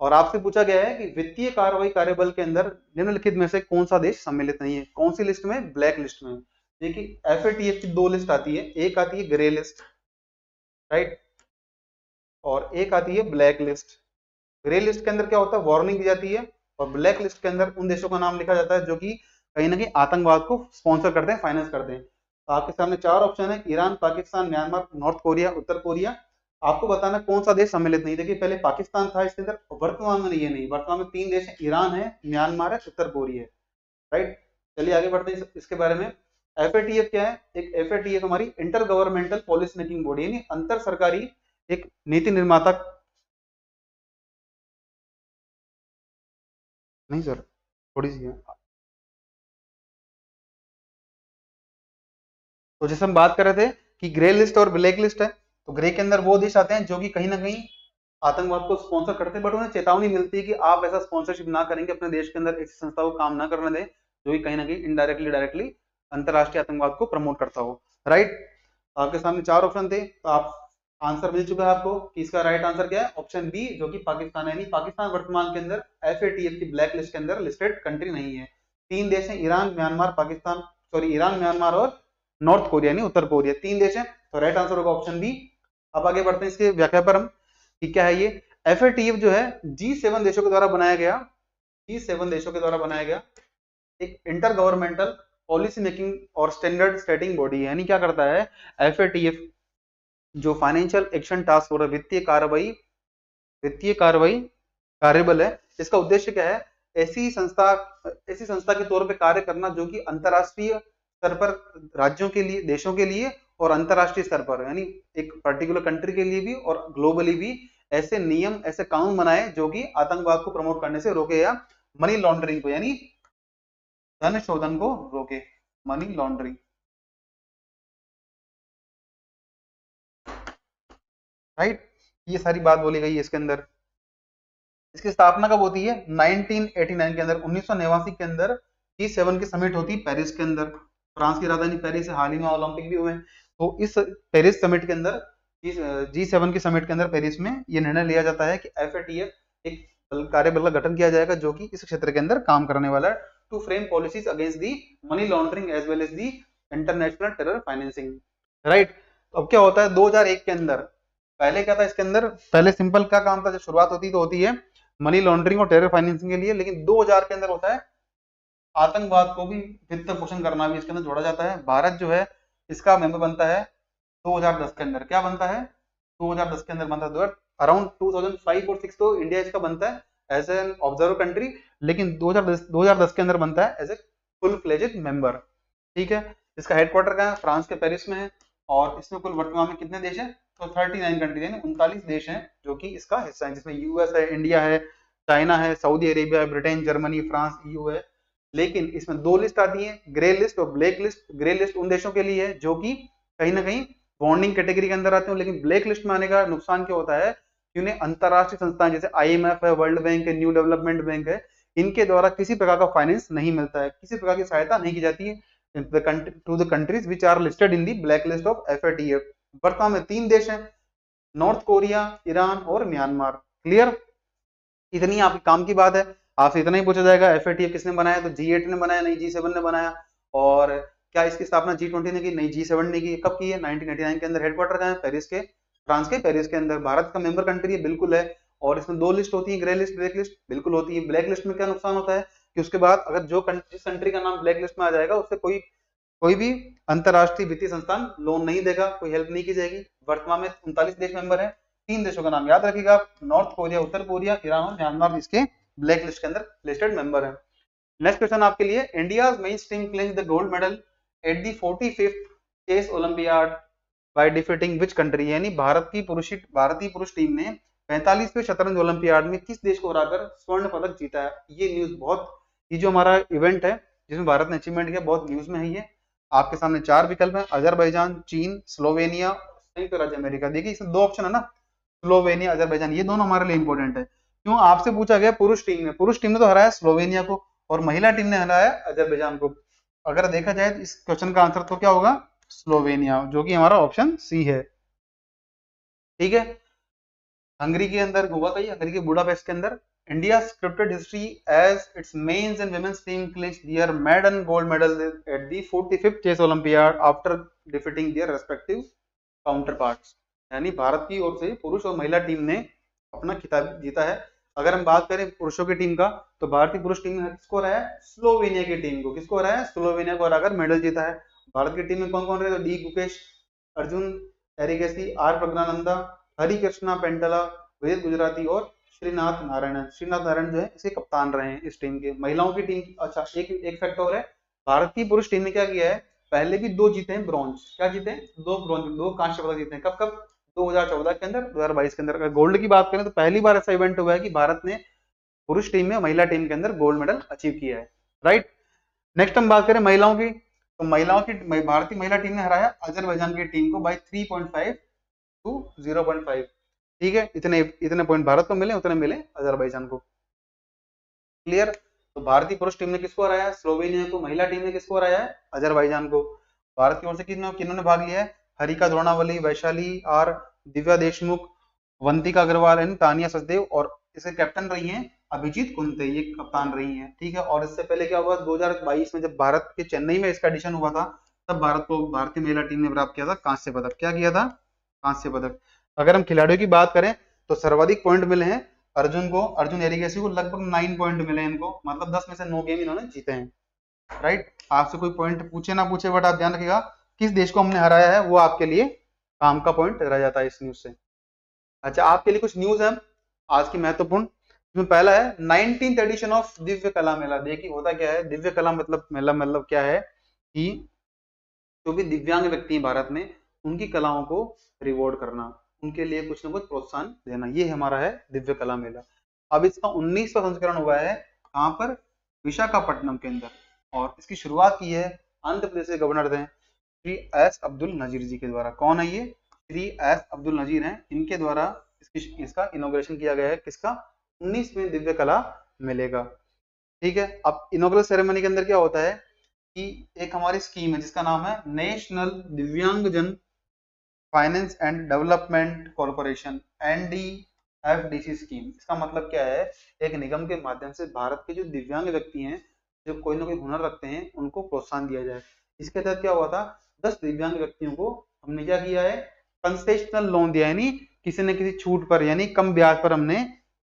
Speaker 1: और आपसे पूछा गया है कि वित्तीय कार्रवाई कार्यबल के अंदर निम्नलिखित में से कौन सा देश सम्मिलित नहीं है? कौन सी लिस्ट में? ब्लैक लिस्ट में। देखिए एफएटीएफ की दो लिस्ट आती है, एक आती है ग्रे लिस्ट, राइट, और एक आती है ब्लैक लिस्ट। ग्रे लिस्ट के अंदर क्या होता है? वार्निंग दी जाती है, और ब्लैक लिस्ट के अंदर उन देशों का नाम लिखा जाता है जो कि कहीं ना कहीं आतंकवाद को स्पॉन्सर करते हैं, फाइनेंस करते हैं। तो आपके सामने चार ऑप्शन है, Iran, Pakistan, Myanmar, North Korea, उत्तर कोरिया। आपको बताना कौन सा देश सम्मिलित नहीं। देखिए पहले पाकिस्तान था इसके अंदर, वर्तमान में ये नहीं, वर्तमान में तीन देश है, ईरान है, म्यांमार है, उत्तर कोरिया है, राइट। चलिए आगे बढ़ते हैं इसके बारे में। एफएटीएफ क्या है? एक एफएटीएफ हमारी inter governmental policy making body, यानी अंतर सरकारी एक नीति निर्माता। नहीं सर, थोड़ी सी है। तो जैसे हम बात कर रहे थे कि ग्रे लिस्ट और ब्लैक लिस्ट है, तो ग्रे के अंदर वो देश आते हैं जो कि कहीं ना कहीं आतंकवाद को स्पॉन्सर करते हैं, बट उन्हें चेतावनी मिलती है कि आप ऐसा स्पॉन्सरशिप ना करेंगे, अपने देश के अंदर ऐसी संस्था को काम ना करने दें जो कि कहीं ना कहीं इनडायरेक्टली डायरेक्टली अंतरराष्ट्रीय आतंकवाद को प्रमोट करता हो, राइट। आपके सामने चार ऑप्शन थे, तो आप आंसर मिल चुका है आपको कि इसका राइट आंसर क्या है? ऑप्शन बी, जो कि पाकिस्तान है। यानी पाकिस्तान वर्तमान के अंदर एफएटीएफ की ब्लैक लिस्ट के अंदर लिस्टेड कंट्री नहीं है। तीन देश हैं, Iran, Myanmar, Pakistan, sorry Iran, Myanmar और नॉर्थ कोरिया यानी उत्तर कोरिया, तीन देश हैं। तो राइट आंसर होगा ऑप्शन बी। अब आगे बढ़ते हैं इसके व्याख्या पर हम कि क्या है ये। एफएटीएफ जो है G7 देशों के द्वारा बनाया गया, G7 देशों के द्वारा बनाया गया एक इंटर गवर्नमेंटल पॉलिसी मेकिंग और स्टैंडर्ड सेटिंग बॉडी है। यानी क्या करता है एफएटीएफ? जो फाइनेंशियल एक्शन टास्क फोर्स, वित्तीय कार्रवाई कार्यबल है, इसका उद्देश्य क्या है? ऐसी संस्था के तौर पे कार्य करना जो कि अंतरराष्ट्रीय स्तर पर राज्यों के लिए, देशों के लिए और अंतरराष्ट्रीय स्तर पर, यानी एक पर्टिकुलर कंट्री के लिए भी और ग्लोबली भी ऐसे नियम, ऐसे कानून बनाए जो कि आतंकवाद को प्रमोट करने से रोके या मनी लॉन्ड्रिंग को, यानी धन शोधन को रोके, मनी लॉन्ड्रिंग, राइट। ये सारी बात बोली गई है इसके अंदर। इसकी स्थापना कब होती है? 1989 के अंदर, 1989 के अंदर G7 की समिट होती है पेरिस के अंदर। फ्रांस की राजधानी पेरिस से हाल ही में ओलंपिक भी हुए हैं, तो इस पेरिस समिट के अंदर, G7 की समिट के अंदर पेरिस में ये निर्णय लिया जाता है कि एफएटीएफ एक कार्यबल का गठन किया जाएगा जो कि इस क्षेत्र के अंदर काम करने वाला है, to frame policies against the money laundering as well as the international terror financing, right. तो अब क्या होता है 2001 के अंदर, पहले क्या था इसके अंदर? पहले सिंपल क्या काम था, जब शुरुआत होती तो होती है मनी लॉन्ड्रिंग और टेरर फाइनेंसिंग के लिए, लेकिन 2000 के अंदर होता है आतंकवाद को भी वित्त पोषण करना भी इसके अंदर जोड़ा जाता है। भारत जो है इसका मेंबर बनता है 2010 के अंदर। क्या बनता है? 2010 के अंदर बनता है, अराउंड 2005 और 6 तो इंडिया इसका बनता है एज एन ऑब्जर्वर कंट्री, लेकिन 2010 के अंदर बनता है as a full fledged member, ठीक है। इसका हेडक्वार्टर कहाँ है? फ्रांस के पेरिस में है। और इसमें कुल वर्तमान में कितने देश हैं? तो 39 कंट्री, यानी 39 देश हैं जो कि इसका हिस्सा है, जिसमें यूएस है, इंडिया है, चाइना है, Saudi Arabia, Britain, Germany, France, EU है। लेकिन इसमें दो लिस्ट आती है, ग्रे लिस्ट और ब्लैक लिस्ट। ग्रे लिस्ट उन देशों के लिए है जो कि कहीं ना कहीं वार्निंग कैटेगरी के अंदर आते हैं, लेकिन ब्लैक लिस्ट में आने का नुकसान क्या होता है कि उन्हें अंतरराष्ट्रीय संस्थान जैसे आईएमएफ है, वर्ल्ड बैंक है, न्यू डेवलपमेंट बैंक है, इनके द्वारा किसी प्रकार का फाइनेंस नहीं मिलता है, किसी प्रकार की सहायता नहीं की जाती है to the countries which are listed in the black list of FATF. वर्तमान में तीन देश हैं, नॉर्थ कोरिया, ईरान और म्यांमार। क्लियर? इतनी आपके काम की बात है, आपसे इतना ही पूछा जाएगा एफएटीएफ किसने बनाया, तो G8 ने बनाया, नहीं G7 ने बनाया। और क्या इसकी स्थापना G20 ने की? नहीं, G7 ने की। कब की है? 1989 के अंदर। हेडक्वार्टर कहाँ है? पेरिस के, फ्रांस के पेरिस के अंदर। भारत का मेंबर कंट्री है, बिल्कुल है। और इसमें दो लिस्ट होती है, ग्रे लिस्ट, ब्लैक लिस्ट, बिल्कुल होती है। ब्लैक लिस्ट में क्या नुकसान होता है कि उसके बाद अगर जिस कंट्री का नाम ब्लैक लिस्ट में आ जाएगा उससे कोई भी अंतरराष्ट्रीय वित्तीय संस्थान लोन नहीं देगा, कोई हेल्प नहीं की जाएगी। वर्तमान में 39 देश मेंबर है। तीन देशों का नाम याद रखिएगा, नॉर्थ कोरिया, उत्तर कोरिया, ईरान और म्यांमार इसके ब्लैक लिस्ट के अंदर लिस्टेड मेंबर है। नेक्स्ट क्वेश्चन आपके लिए, India's men's team claims the gold medal at the 45th chess olympiad by defeating which country? यानी भारतीय पुरुष टीम ने 45वें शतरंज ओलंपियाड में किस देश को हराकर स्वर्ण पदक जीता है? ये न्यूज ये जो हमारा इवेंट है जिसमें भारत ने अचीवमेंट किया, बहुत न्यूज में है ये। आपके सामने चार विकल्प हैं, अजरबैजान, चीन, स्लोवेनिया, संयुक्त राज्य अमेरिका। देखिए इसमें दो ऑप्शन है ना, स्लोवेनिया, अजरबैजान, ये दोनों हमारे लिए इंपॉर्टेंट है। क्यों? आपसे पूछा गया पुरुष टीम ने तो हराया स्लोवेनिया को और महिला टीम ने हराया अजरबैजान को। अगर देखा जाए तो इस क्वेश्चन का आंसर तो क्या होगा? स्लोवेनिया, जो कि हमारा ऑप्शन सी है, ठीक है। हंगरी के अंदर हुआ था ये, हंगरी के बुडापेस्ट के अंदर। India scripted history as its men's and women's team clinched their medal gold medal at the 45th chess olympiad after defeating their respective counterparts. यानी भारत की ओर से पुरुष और महिला टीम ने अपना खिताब जीता है। अगर हम बात करें पुरुषों की टीम का, तो भारतीय पुरुष टीम ने किसको हराया? स्लोवेनिया की टीम को। किसको हराया? स्लोवेनिया को हराकर मेडल जीता है। भारत की टीम में कौन कौन रहे? तो डी गुकेश, अर्जुन एरिगेसी, आर प्रज्ञानंदा, हरि कृष्णा पेंटला, वेद गुजराती और श्रीनाथ नारायणन। श्रीनाथ नारायण जो है इसके कप्तान रहे हैं इस टीम के। महिलाओं की टीम, अच्छा एक फैक्ट और है, भारतीय पुरुष टीम ने क्या किया है, पहले भी 2 जीते हैं ब्रॉन्ज। क्या जीते हैं? 2 ब्रॉन्ज, 2 कांस्य पदक जीते हैं। कब कब? 2014 के अंदर, 2022 के अंदर। अगर गोल्ड की बात करें तो पहली बार ऐसा इवेंट हुआ है कि भारत ने पुरुष टीम में महिला टीम के अंदर गोल्ड मेडल अचीव किया है। राइट। नेक्स्ट हम बात करें महिलाओं की, तो महिलाओं की भारतीय महिला टीम ने हराया अजरबैजान की टीम को बाय 3.5 टू 0.5। ठीक है, इतने पॉइंट भारत को मिले, उतने मिले अजरबैजान को। क्लियर। तो भारतीय पुरुष टीम ने किसको हराया? स्लोवेनिया को। महिला टीम ने किसको हराया है? अजरबैजान को। भारत की ओर से किन्होंने भाग लिया है? हरिका द्रोणावली, वैशाली आर, दिव्या देशमुख, वंतिका अग्रवाल एंड तानिया सचदेव, और इसे कैप्टन रही हैं अभिजीत कुंते, ये कप्तान रही हैं। ठीक है। और इससे पहले क्या हुआ? 2022 में जब भारत के चेन्नई में इसका एडिशन हुआ था, तब भारत को भारतीय महिला टीम ने प्राप्त किया था कांस्य पदक। क्या किया था? कांस्य पदक। अगर हम खिलाड़ियों की बात करें तो सर्वाधिक पॉइंट मिले हैं अर्जुन को, अर्जुन एरिगेसी को लगभग 9 पॉइंट मिले हैं इनको, मतलब 10 में से 9 गेम इन्होंने जीते हैं। राइट। आपसे कोई पॉइंट पूछे ना पूछे, बट आप ध्यान रखिएगा किस देश को हमने हराया है, वो आपके लिए काम का पॉइंट रह जाता है इस न्यूज से। अच्छा, आपके लिए कुछ न्यूज है आज की महत्वपूर्ण। इसमें पहला है 19th एडिशन ऑफ दिव्य कला मेला। देखिए होता क्या है दिव्य कला मतलब मेला, मतलब क्या है कि जो भी दिव्यांग व्यक्ति हैं भारत में, उनकी कलाओं को रिवॉर्ड करना, उनके लिए कुछ ना कुछ प्रोत्साहन देना, ये हमारा है दिव्य कला मेला। अब इसका 19वां संस्करण हुआ है कहां पर? विशाखापट्टनम के अंदर। और इसकी शुरुआत की है आंध्र प्रदेश के गवर्नर थे श्री एस अब्दुल नजीर जी के द्वारा। कौन है ये? श्री एस अब्दुल नजीर हैं, इनके द्वारा इसका इनॉग्रेशन किया गया है। किसका? 19वें दिव्य कला मेले का। ठीक है। अब इनॉग्रेशन सेरेमनी के अंदर क्या होता है कि एक हमारी स्कीम है जिसका नाम है नेशनल दिव्यांगजन finance and development corporation, NDFDC scheme. इसका मतलब क्या है? एक निगम के माध्यम से भारत के जो दिव्यांग व्यक्ति हैं, जो कोई ना कोई हुनर रखते हैं, उनको प्रोत्साहन दिया जाए। इसके तहत क्या हुआ था? 10 दिव्यांग व्यक्तियों को हमने क्या किया है? कंसेशनल लोन दिया है, यानी किसी न किसी छूट पर, यानी कम ब्याज पर हमने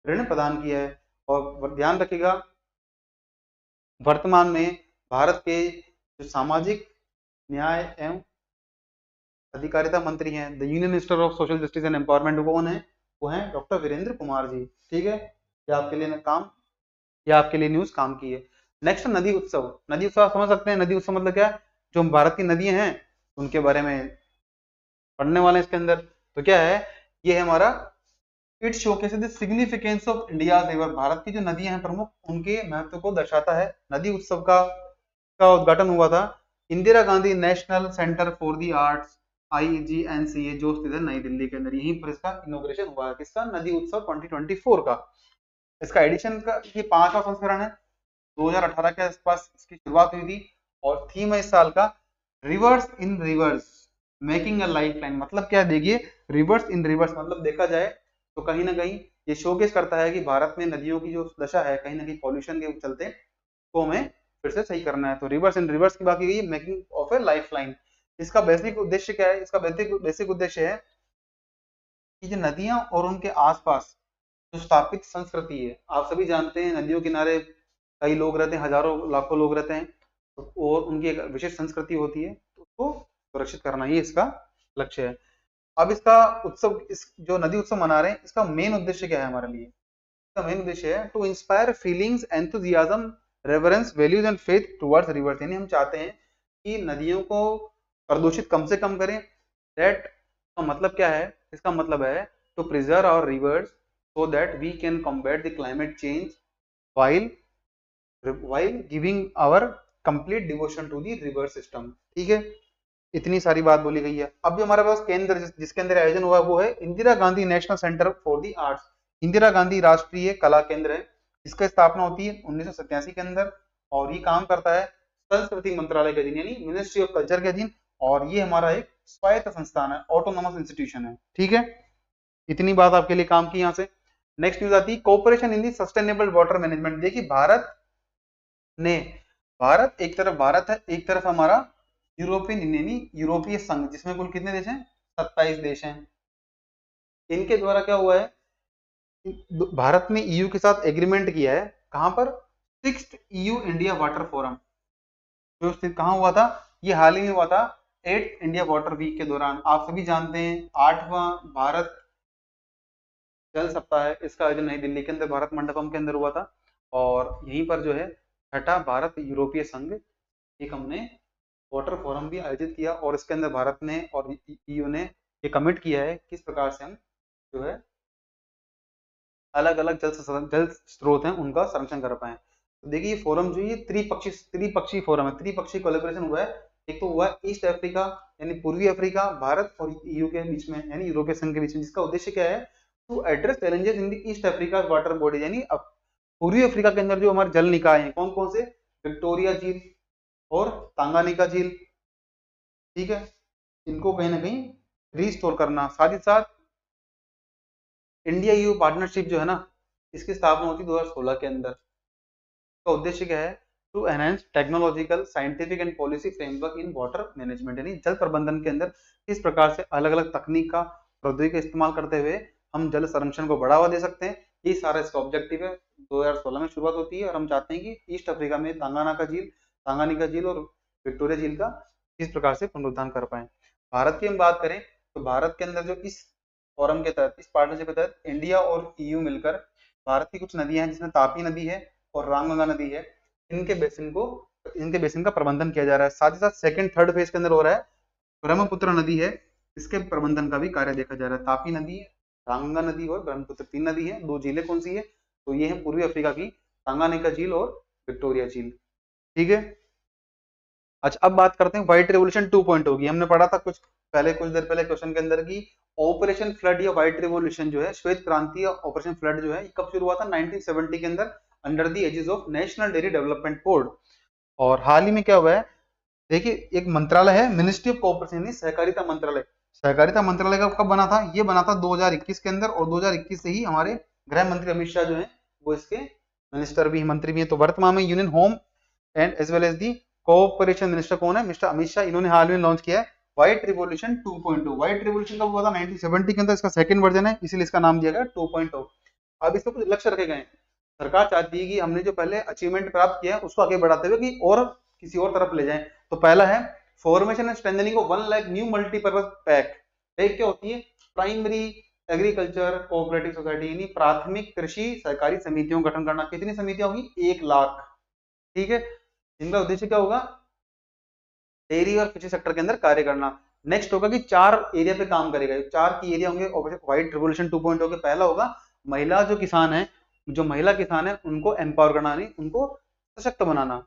Speaker 1: ऋण प्रदान किया है। और ध्यान रखिएगा वर्तमान में भारत के जो सामाजिक न्याय एवं अधिकारिता मंत्री हैं, the union minister of social justice and empowerment, वो कौन है? वो हैं डॉक्टर वीरेंद्र कुमार जी। ठीक है। ये आपके लिए न्यूज काम की है। नेक्स्ट नदी उत्सव। नदी उत्सव समझ सकते हैं, नदी उत्सव मतलब क्या है? जो भारत की नदियां हैं उनके बारे में पढ़ने वाले इसके अंदर। तो क्या है ये? है हमारा it showcases the significance of India's river. Bharat की जो नदियां हैं प्रमुख, उनके महत्व को दर्शाता है। नदी उत्सव का उद्घाटन हुआ था Indira Gandhi national centre for the arts, IGNCA, जो स्थित है नई दिल्ली के अंदर। यहीं पर इसका इनॉग्रेशन हुआ है। किसका? नदी उत्सव 2024 का। इसका एडिशन का ये 5वां संस्करण है। 2018 के आसपास इसकी शुरुआत हुई थी और थीम है इस साल का reverse in reverse making a life line. मतलब क्या? देखिए रिवर्स इन रिवर्स मतलब देखा जाए तो कहीं ना कहीं ये शोकेस करता है कि भारत में नदियों की जो दशा है, कहीं ना कहीं पॉल्यूशन के चलते को हमें फिर से सही करना है। तो रिवर्स इन रिवर्स की बात की गई, making of A life line. इसका बेसिक उद्देश्य क्या है? इसका बेसिक उद्देश्य है कि जो नदियां और उनके आसपास जो स्थापित संस्कृति है, आप सभी जानते हैं नदियों किनारे कई लोग रहते हैं, हजारों लाखों लोग रहते हैं, और उनकी एक विशेष संस्कृति होती है, तो उसको सुरक्षित करना ही इसका लक्ष्य है। अब इसका उत्सव, इस जो नदी उत्सव मना रहे हैं, इसका मेन उद्देश्य क्या है हमारे लिए? इसका मेन उद्देश्य है to inspire feelings, enthusiasm, reverence, values and faith towards rivers. यानी हम चाहते हैं कि नदियों को प्रदूषित कम से कम करें। दैट का मतलब क्या है? इसका मतलब है to preserve our rivers so that we can combat the climate change while giving our complete devotion to the river system। ठीक है, इतनी सारी बात बोली गई है। अब जो हमारे पास केंद्र जिसके अंदर आयोजन हुआ वो है Indira Gandhi national centre for the arts. Indira Gandhi राष्ट्रीय कला केंद्र है, इसकी स्थापना होती है 1987 के अंदर, और ये काम करता है संस्कृति मंत्रालय के अधीन, यानी मिनिस्ट्री ऑफ कल्चर के अधीन। और ये हमारा एक स्वायत्त संस्थान है, ऑटोनोमस इंस्टीट्यूशन है। ठीक है। इतनी बात आपके लिए काम की यहाँ से। नेक्स्ट न्यूज आती है कोऑपरेशन इन दी सस्टेनेबल वाटर मैनेजमेंट। देखिए ने भारत एक तरफ भारत है, एक तरफ हमारा यूरोपियन यूनियन यूरोपीय संघ, जिसमें कुल कितने देश हैं? 27 देश हैं। इनके द्वारा क्या हुआ है, भारत ने ईयू के साथ एग्रीमेंट किया है। कहां पर? 6th EU India water forum, जो स्थित कहां हुआ था? ये हाल ही में हुआ था 8th इंडिया वाटर वीक के दौरान। आप सभी जानते हैं 8वां भारत जल सप्ताह है, इसका आयोजन नई दिल्ली के अंदर भारत मंडपम के अंदर हुआ था। और यहीं पर जो है 6ठा भारत यूरोपीय संघ एक हमने वाटर फोरम भी आयोजित किया, और इसके अंदर भारत ने और ईयू ने ये कमिट किया है किस प्रकार से हम जो है अलग अलग जल स्रोत हैं उनका संरक्षण कर पाए। तो देखिए ये फोरम जो ये त्रिपक्षीय फोरम है, त्रिपक्षीय कोलैबोरेशन हुआ है। एक तो हुआ ईस्ट अफ्रीका यानी पूर्वी अफ्रीका, भारत और ईयू के बीच में यानी यूरोपीय संघ के बीच में, जिसका उद्देश्य क्या है? To address challenges in the East Africa water body, यानी पूर्वी अफ्रीका के अंदर जो हमारे जल निकाय हैं कौन कौन से? विक्टोरिया झील और तांगानिका झील, ठीक है, इनको कहीं ना कहीं रीस्टोर करना। साथ ही साथ इंडिया ईयू पार्टनरशिप जो है ना, इसकी स्थापना होती है 2016 के अंदर। का उद्देश्य क्या है? To enhance technological scientific and policy framework in water management, यानी जल प्रबंधन के अंदर किस प्रकार से अलग अलग तकनीक का प्रौद्योगिकी का इस्तेमाल करते हुए हम जल संरक्षण को बढ़ावा दे सकते हैं। ये सारा इसका ऑब्जेक्टिव है। 2016 में शुरुआत होती है और हम चाहते हैं कि ईस्ट अफ्रीका में तांगानिका झील और विक्टोरिया झील का किस प्रकार से पुनरुद्धार कर पाए। भारत की हम बात करें तो भारत के अंदर जो इस फोरम के तहत, इस पार्टनरशिप के तहत इंडिया और ईयू मिलकर भारत की कुछ नदियां हैं जिसमें तापी नदी है और रामगंगा नदी है, इनके बेसिन का प्रबंधन किया जा रहा है। साथ ही साथ सेकंड थर्ड फेज के अंदर हो रहा है ब्रह्मपुत्र नदी है, इसके प्रबंधन का भी कार्य देखा जा रहा है। तापी नदी, रामगंगा नदी और ब्रह्मपुत्र 3 नदी है। 2 झीलें कौन सी है? तो ये है पूर्वी अफ्रीका की तांगानिका झील और विक्टोरिया झील, ठीक है। अच्छा अब बात करते हैं व्हाइट रेवोल्यूशन 2.0 की। हमने पढ़ा था कुछ देर पहले क्वेश्चन के अंदर की ऑपरेशन फ्लड या व्हाइट रेवोल्यूशन जो है, श्वेत क्रांति या ऑपरेशन फ्लड जो है, कब शुरू हुआ था? 1970 के अंदर under the aegis of National Dairy Development Board. और हाल ही में क्या हुआ है, देखिए एक मंत्रालय है मिनिस्ट्री ऑफ कोऑपरेशन यानी सहकारिता मंत्रालय। सहकारिता मंत्रालय का कब बना था? ये बना था 2021 के अंदर, और 2021 से ही हमारे गृह मंत्री अमित शाह जो है वो इसके मिनिस्टर भी मंत्री भी हैं। तो वर्तमान में union home and as well as the cooperation minister कौन है? मिस्टर अमित शाह। इन्होंने हाल में लॉन्च किया है व्हाइट रिवॉल्यूशन 2.0। व्हाइट रिवॉल्यूशन कब हुआ था? 1970 के अंदर, इसका सेकंड वर्जन है, इसीलिए इसका नाम दिया गया 2.0। अब इसमें कुछ लक्ष्य रखे गए। सरकार चाहती है कि हमने जो पहले अचीवमेंट प्राप्त किया है उसको आगे बढ़ाते हुए कि और किसी और तरफ ले जाएं। तो पहला है formation and strengthening of 1 lakh new multipurpose pack क्या होती है? प्राइमरी एग्रीकल्चर कोऑपरेटिव सोसाइटी, यानी प्राथमिक कृषि सहकारी समितियों का गठन करना। कितनी समितियां होगी? 1 लाख, ठीक है। इनका उद्देश्य क्या होगा? डेयरी और कृषि सेक्टर के अंदर कार्य करना। नेक्स्ट होगा कि 4 एरिया पे काम करेगा। 4 की एरिया होंगे व्हाइट रिवॉल्यूशन 2.0 के। पहला होगा महिला जो किसान है, जो महिला किसान है उनको एम्पावर करना, नहीं उनको सशक्त बनाना।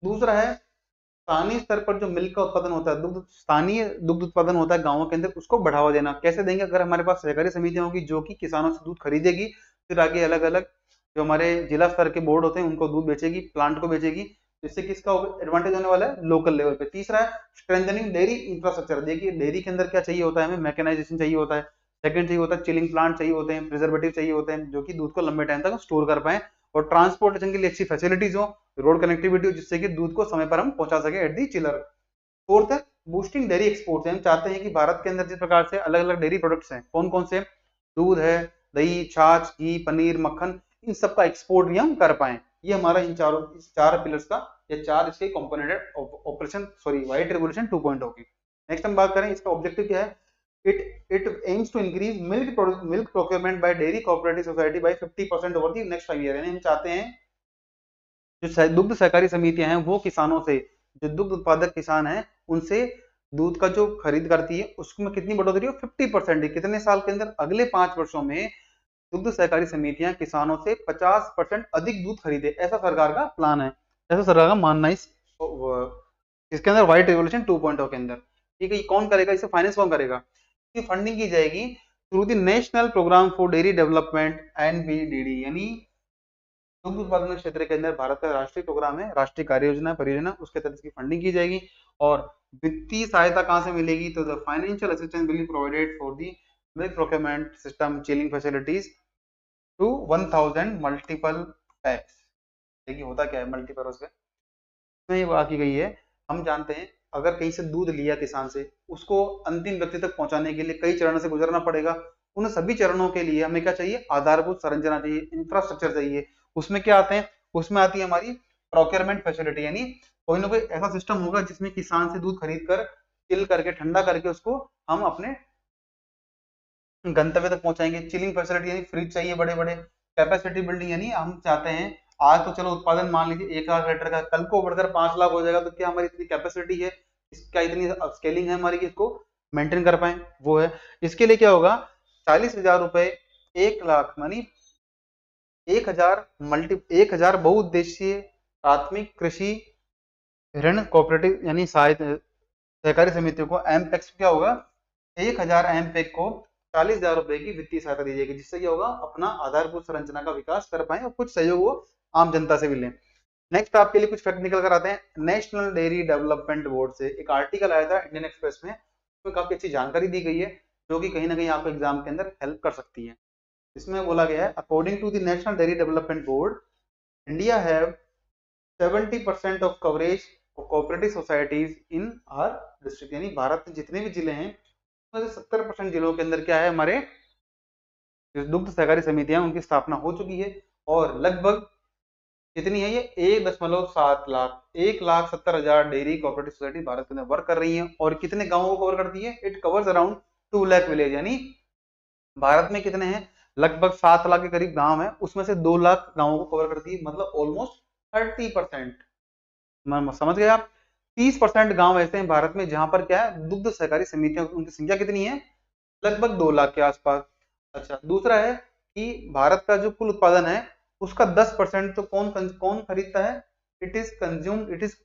Speaker 1: दूसरा है स्थानीय स्तर पर जो मिल्क का उत्पादन होता है, स्थानीय दुग्ध उत्पादन होता है गांवों के अंदर, उसको बढ़ावा देना। कैसे देंगे? अगर हमारे पास सहकारी समितियां होगी जो कि किसानों से दूध खरीदेगी, फिर आगे अलग अलग जो हमारे जिला स्तर के बोर्ड होते हैं उनको दूध बेचेगी, प्लांट को बेचेगी, जिससे किसका एडवांटेज होने वाला है? लोकल लेवल पे। तीसरा है स्ट्रेंथनिंग डेयरी इंफ्रास्ट्रक्चर। देखिए डेयरी के अंदर क्या चाहिए होता है? हमें मैकेनाइजेशन चाहिए होता है। सेकंड चाहिए होता है चिलिंग प्लांट चाहिए होते हैं, प्रिजर्वेटिव चाहिए होते हैं जो कि दूध को लंबे टाइम तक स्टोर कर पाए, और ट्रांसपोर्टेशन के लिए अच्छी फैसिलिटीज हो, रोड कनेक्टिविटी हो, जिससे कि दूध को समय पर हम पहुंचा सके एट दी चिलर। फोर्थ है बूस्टिंग डेयरी एक्सपोर्ट। हम चाहते हैं कि भारत के अंदर जिस प्रकार से अलग अलग डेयरी प्रोडक्ट्स हैं, कौन कौन से? दूध है, दही, छाछ, घी, पनीर, मक्खन, इन सब का एक्सपोर्ट भी हम कर पाए। ये हमारा इन 4 पिलर्स का, ये 4 इसके कंपोनेंट है ऑपरेशन व्हाइट रिवॉल्यूशन 2.0 की। नेक्स्ट हम बात करें इसका ऑब्जेक्टिव क्या है? It aims to increase milk procurement by dairy cooperative society by 50% over the next 5 years। यानी हम चाहते हैं जो दुग्ध सहकारी समितियां हैं वो किसानों से, जो दुग्ध उत्पादक किसान हैं उनसे दूध का जो खरीद करती है उसमें कितनी बढ़ोतरी हो? 50%। कितने साल के अंदर? अगले 5 वर्षों में दुग्ध सहकारी समितियां किसानों से 50% अधिक दूध खरीदे, ऐसा सरकार का प्लान है, ऐसा सरकार का मानना है इसके अंदर व्हाइट रिवॉल्यूशन 2.0 के अंदर, ठीक है। ये कौन करेगा? इसे फाइनेंस कौन करेगा? की फंडिंग की जाएगी through the National Programme for Dairy Development NPDD, यानी दुग्ध उत्पादन क्षेत्र के अंदर भारत का राष्ट्रीय प्रोग्राम है, राष्ट्रीय कार्य योजना परियोजना, उसके तहत इसकी फंडिंग की जाएगी। और वित्तीय सहायता कहां से मिलेगी? तो the financial assistance will be provided for the milk procurement system chilling facilities to 1000 multiple PACS. देखिए होता क्या है मल्टीपर्पज पे, इसमें ये बात की गई है, हम जानते हैं अगर कहीं से दूध लिया किसान से, उसको अंतिम व्यक्ति तक पहुंचाने के लिए कई चरणों से गुजरना पड़ेगा। उन सभी चरणों के लिए हमें क्या चाहिए, आधारभूत संरचना चाहिए, इंफ्रास्ट्रक्चर चाहिए। उसमें क्या आते हैं, उसमें आती है हमारी प्रोक्योरमेंट फैसिलिटी, यानी कोई ना कोई ऐसा सिस्टम होगा जिसमें किसान से दूध खरीद कर चिल करके ठंडा करके उसको हम अपने गंतव्य तक पहुंचाएंगे। चिलिंग फैसिलिटी यानी फ्रिज चाहिए बड़े बड़े। कैपेसिटी बिल्डिंग यानी हम चाहते हैं आज तो चलो उत्पादन मान लीजिए 1 लाख लीटर का, कल को बढ़कर 5 लाख हो जाएगा, तो क्या हमारी इतनी कैपेसिटी है, क्या इतनी स्केलिंग है हमारी कि इसको मेंटेन कर पाए, वो है। इसके लिए क्या होगा, 40,000 रुपए 1 लाख मानी 1,000 बहुउद्देशीय प्राथमिक कृषि ऋण कोऑपरेटिव यानी सहायता सहकारी समितियों को एमपेक्स क्या होगा, 1,000 एमपेक को 40,000 रुपए की वित्तीय सहायता दी जाएगी, जिससे क्या होगा अपना आधारभूत संरचना का विकास कर पाए और कुछ सहयोग वो आम जनता से भी लें। नेक्स्ट आपके लिए कुछ फैक्ट निकल कर आते हैं। नेशनल डेयरी डेवलपमेंट बोर्ड से एक आर्टिकल आया था इंडियन एक्सप्रेस में, उसमें काफी अच्छी जानकारी दी गई है जो कि कहीं ना कहीं आपको एग्जाम के अंदर हेल्प कर सकती है। इसमें बोला गया है, according to the National Dairy Development Board, India have 70% of coverage cooperative societies in our district, यानी भारत में जितने भी जिले हैं उसमें से 70% जिलों के अंदर क्या है, हमारे जो दुग्ध सहकारी समितियां उनकी स्थापना हो चुकी है। और लगभग कितनी है ये, 1.7 lakh 1,70,000 dairy cooperative society Bharat के अंदर वर्क कर रही है। और कितने गांवों को कवर करती है, it covers around 2 lakh village, यानी भारत में कितने हैं, लगभग 7 लाख के करीब गांव है, उसमें से 2 लाख गांवों को कवर करती है, मतलब ऑलमोस्ट 30%। समझ गए आप, 30% गांव ऐसे हैं भारत में जहां पर क्या है, दुग्ध सहकारी समितियां, उनकी संख्या कितनी है, लगभग 2 लाख के आसपास। अच्छा, दूसरा है कि भारत का जो कुल उत्पादन है उसका 10% तो कौन कौन खरीदता है, it is consumed, it is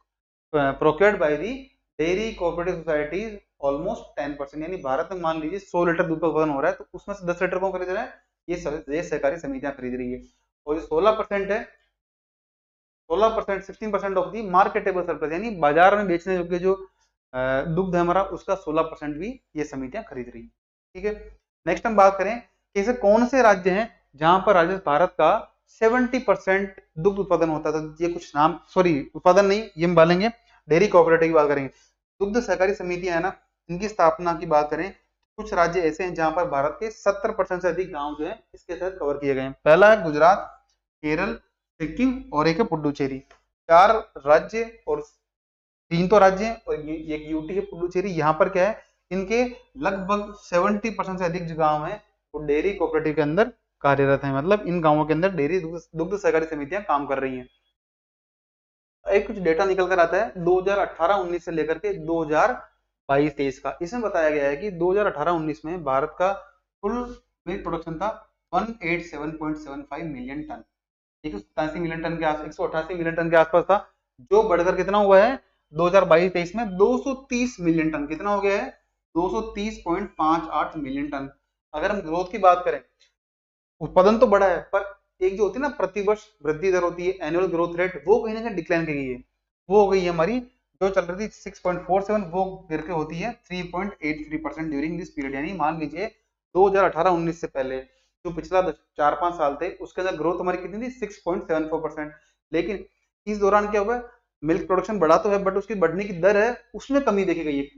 Speaker 1: procured by the dairy cooperative societies almost 10%, यानी भारत में मान लीजिए 100 लीटर दूध का उत्पादन हो रहा है, तो उसमें से 10 लीटर कौन खरीद रहा है, ये सहकारी समितियां खरीद रही है। और जो 16% है, 16% 16% ऑफ दी मार्केटेबल सरप्लस, यानी बाजार में बेचने योग्य जो दुग्ध है हमारा, उसका 16% भी ये समितियां खरीद रही है। ठीक है, नेक्स्ट हम बात करें कि ऐसे कौन से राज्य हैं जहां पर राज्य भारत का 70% दुग्ध उत्पादन होता था। ये कुछ नाम, सॉरी उत्पादन नहीं, ये हम बालेंगे डेयरी कोऑपरेटिव की बात करेंगे। दुग्ध सहकारी समितियां है ना, इनकी स्थापना की बात करें, कुछ राज्य ऐसे हैं जहां पर भारत के 70% से अधिक गांव जो है इसके तहत कवर किए गए हैं। पहला है गुजरात, केरल, सिक्किम और एक है पुडुचेरी। 4 राज्य और 3 तो राज्य हैं और एक यूटी है पुडुचेरी। यहाँ पर क्या है, इनके लगभग 70% से अधिक जो गांव हैं वो डेयरी कोऑपरेटिव के अंदर कार्यरत हैं, मतलब इन गांवों के अंदर डेयरी दुग्ध सहकारी समितियां काम कर रही हैं। एक कुछ डेटा निकल कर आता है 2018-19 से लेकर के 2022-23 का। इसमें बताया गया है कि 2018-19 में भारत का कुल मिल्क प्रोडक्शन था 187.75 मिलियन टन, 187 मिलियन टन के आस 188 मिलियन टन के आसपास था, जो बढ़कर कितना हुआ है 2022-23 में 230 मिलियन टन, कितना हो गया है 230.58 मिलियन टन। अगर हम ग्रोथ की बात करें, उत्पादन तो बढ़ा है पर एक जो होती है ना प्रतिवर्ष वृद्धि दर होती है, एनुअल ग्रोथ रेट, वो कहीं ना कहीं डिक्लाइन की गई है, वो हो गई है हमारी जो चल रही थी 6.47, वो गिर के होती है 3.83% ड्यूरिंग दिस पीरियड। यानी मान लीजिए 2018-19 से पहले जो पिछला 4-5 साल थे उसके अंदर ग्रोथ हमारी कितनी थी 6.74%, लेकिन इस दौरान क्या हुआ, मिल्क प्रोडक्शन बढ़ा तो है बट उसकी बढ़ने की दर है उसमें कमी देखी गई है,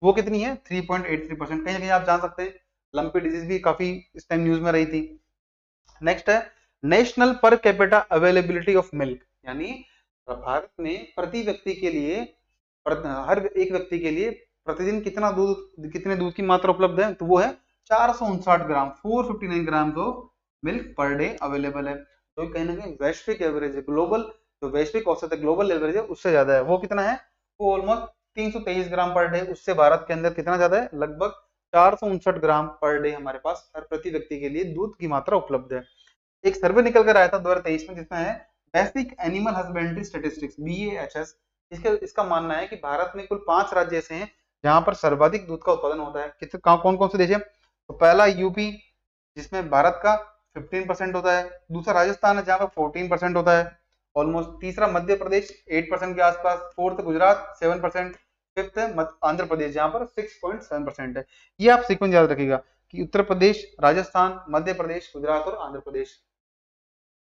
Speaker 1: वो कितनी है 3.83%। कहीं ना कहीं आप जान सकते हैं लंपी डिजीज भी काफी इस टाइम न्यूज में रही थी। नेक्स्ट है national per capita availability of milk, यानी भारत में प्रति व्यक्ति के लिए, हर एक व्यक्ति के लिए प्रतिदिन कितने दूध की मात्रा उपलब्ध है, तो वो है 459 ग्राम, 459 gram of milk per day available है। तो कहीं ना कहीं वैश्विक एवरेज है, ग्लोबल जो वैश्विक औसत है, ग्लोबल एवरेज है उससे ज्यादा है। वो कितना है, वो ऑलमोस्ट 323 ग्राम पर डे, उससे भारत के अंदर कितना ज्यादा है, लगभग 459 ग्राम पर डे हमारे पास हर प्रति व्यक्ति के लिए दूध की मात्रा उपलब्ध है। एक सर्वे निकल कर आया था 2023 में जिसमें है basic animal husbandry statistics BAHS। इसका मानना है कि भारत में कुल 5 राज्य ऐसे हैं जहां पर सर्वाधिक दूध का उत्पादन होता है। कितने कौन कौन से देश है, तो पहला यूपी जिसमें भारत का 15% होता है, दूसरा राजस्थान है जहां पर 14% होता है ऑलमोस्ट, तीसरा मध्य प्रदेश 8% के आसपास, फोर्थ गुजरात 7%, फिफ्थ है आंध्र प्रदेश जहां पर 6.7% है। ये आप सीक्वेंस याद रखिएगा कि उत्तर प्रदेश, राजस्थान, मध्य प्रदेश, गुजरात और आंध्र प्रदेश,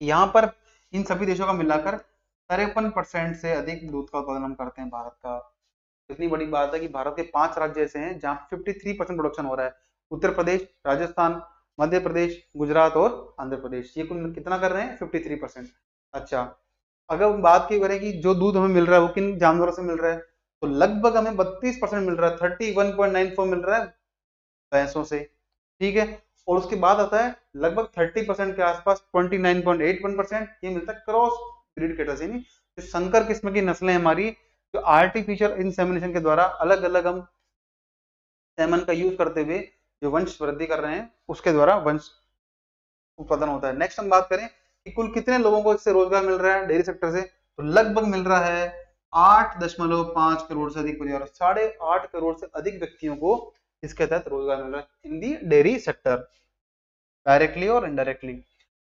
Speaker 1: यहाँ पर इन सभी देशों का मिलाकर 53% से अधिक दूध का उत्पादन हम करते हैं भारत का। इतनी बड़ी बात है कि भारत के 5 राज्य ऐसे हैं जहाँ 53% प्रोडक्शन हो रहा है। उत्तर प्रदेश, राजस्थान, मध्य प्रदेश, गुजरात और आंध्र प्रदेश, ये कुल कितना कर रहे हैं? 53%। अच्छा, अगर हम बात की करें कि जो दूध हमें मिल रहा है वो किन जानवरों से मिल रहा है, तो लगभग हमें 32% मिल रहा है, 31.94 मिल रहा है भैंसों से, ठीक है। और उसके बाद आता है लगभग 30% के आसपास 29.81% ये मिलता है क्रॉस ब्रीड कैटल से, यानी जो संकर किस्म की नस्लें हमारी, जो आर्टिफिशियल इंसेमिनेशन के द्वारा अलग अलग हम सेमन का यूज करते हुए जो वंश वृद्धि कर रहे हैं, उसके द्वारा वंश उत्पादन होता है। नेक्स्ट हम बात करें कि कुल कितने लोगों को इससे रोजगार मिल रहा है डेयरी सेक्टर से, तो लगभग मिल रहा है 8.5 करोड़ से अधिक परिवार, 8.5 करोड़ से अधिक व्यक्तियों को इसके तहत रोजगार मिल रहा है in the dairy sector, directly और इनडायरेक्टली।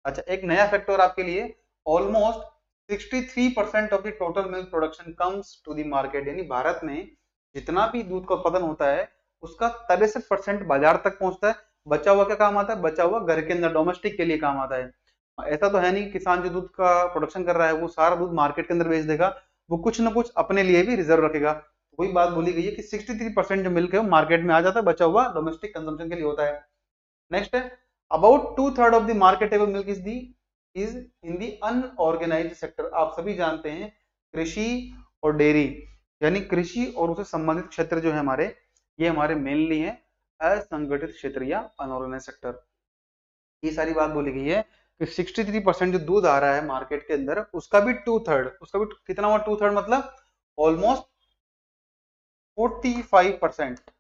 Speaker 1: अच्छा, एक नया फैक्टर आपके लिए, almost 63% of the total milk production comes to the market, यानी भारत में जितना भी दूध का उत्पादन होता है उसका 63% बाजार तक पहुंचता है। बचा हुआ क्या काम आता है? बचा हुआ घर के अंदर डोमेस्टिक के लिए काम आता है। ऐसा तो है नहीं किसान जो दूध का प्रोडक्शन कर रहा है वो सारा दूध मार्केट के अंदर बेच देगा, वो कुछ ना कुछ अपने लिए भी रिजर्व रखेगा। वही बात बोली गई है कि 63% जो मिल्क है वो मार्केट में आ जाता है, बचा हुआ डोमेस्टिक कंजम्पशन के लिए होता है। नेक्स्ट है, about 2/3 of the marketable milk is in the unorganised sector. आप सभी जानते हैं कृषि और डेयरी, यानी कृषि और उससे संबंधित क्षेत्र जो है हमारे, ये हमारे मेनली है असंगठित क्षेत्र या अनऑर्गेनाइज्ड सेक्टर। ये सारी बात बोली गई है कि 63% जो दूध आ रहा है मार्केट के अंदर उसका भी 2/3, उसका भी कितना हुआ 2/3 मतलब ऑलमोस्ट 45%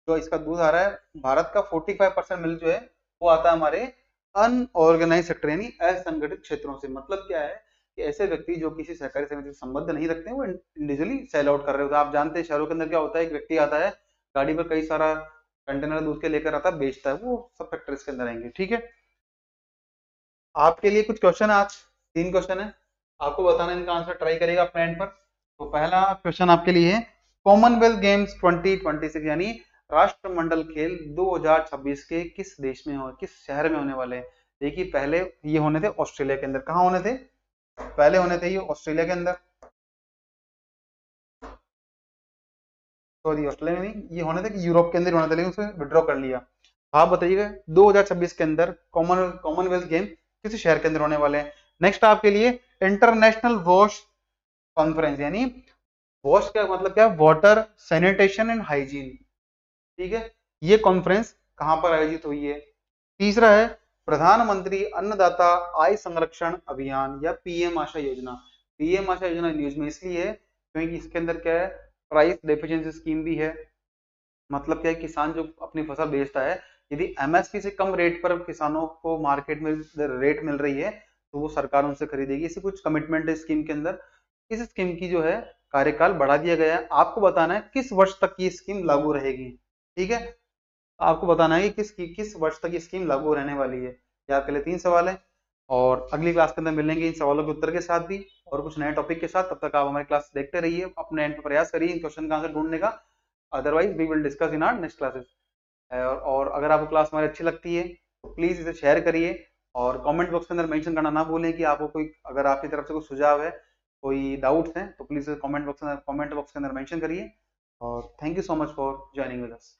Speaker 1: जो इसका दूध आ रहा है भारत का 45% मिल्क जो है वो आता है हमारे अनऑर्गेनाइज सेक्टर यानी असंगठित क्षेत्रों से। मतलब क्या है कि ऐसे व्यक्ति जो किसी सहकारी समिति से संबंध नहीं रखते हैं वो इंडिविजुअली सेल आउट कर रहे होते हैं। आप जानते हैं शहरों के अंदर क्या होता है, एक व्यक्ति आता है गाड़ी पर कई सारा कंटेनर दूध के लेकर आता है, बेचता है, वो सब फैक्टर इसके अंदर आएंगे, ठीक है। आपके लिए कुछ क्वेश्चन है, आज 3 क्वेश्चन है, आपको बताना, इनका आंसर ट्राई करेगा अपने एंड पर। तो पहला क्वेश्चन आपके लिए है कॉमनवेल्थ गेम्स 2026 यानी राष्ट्रमंडल खेल 2026 के किस देश में हो, किस शहर में होने वाले हैं। देखिए पहले ये होने थे ऑस्ट्रेलिया के अंदर, कहाँ होने थे? पहले होने थे ये ऑस्ट्रेलिया के अंदर, सॉरी ऑस्ट्रेलिया में नहीं, ये होने थे कि यूरोप के अंदर होने थे, लेकिन उसने विड्रॉ कर लिया। आप बताइएगा 2026 के अंदर कॉमनवेल्थ गेम किस शहर के अंदर होने वाले हैं। नेक्स्ट आपके लिए इंटरनेशनल वॉश कॉन्फ्रेंस, यानी वॉश का मतलब क्या है? वाटर, सैनिटेशन एंड हाइजीन, ठीक है। ये कॉन्फ्रेंस कहां पर आयोजित हुई है? तीसरा है प्रधानमंत्री अन्नदाता आय संरक्षण अभियान या पीएम आशा योजना। पीएम आशा योजना न्यूज में इसलिए है क्योंकि इसके अंदर क्या है, प्राइस डेफिशिएंसी स्कीम भी है। मतलब क्या है, किसान जो अपनी फसल बेचता है यदि एमएसपी से कम रेट पर किसानों को मार्केट में रेट मिल रही है तो वो सरकार उनसे खरीदेगी। इसे कुछ कमिटमेंट है स्कीम के अंदर। इस स्कीम की जो है कार्यकाल बढ़ा दिया गया है। आपको बताना है किस वर्ष तक ये स्कीम लागू रहेगी, ठीक है। आपको बताना है कि किस वर्ष तक ये स्कीम लागू रहने वाली है। ये आपके लिए 3 सवाल है और अगली क्लास के अंदर मिलेंगे इन सवालों के उत्तर के साथ भी और कुछ नए टॉपिक के साथ। तब तक आप हमारी क्लास देखते रहिए, अपने एंड पर प्रयास करिए इन क्वेश्चन का आंसर ढूंढने का। Otherwise we will discuss in our next classes. और अगर आपको क्लास हमारी अच्छी लगती है तो प्लीज इसे शेयर करिए और कमेंट बॉक्स के अंदर मेंशन करना ना भूलें कि आपको कोई, अगर आपकी तरफ से कोई सुझाव है, कोई डाउट्स हैं तो प्लीज कमेंट बॉक्स के अंदर मेंशन करिए। और thank you so much for joining with us.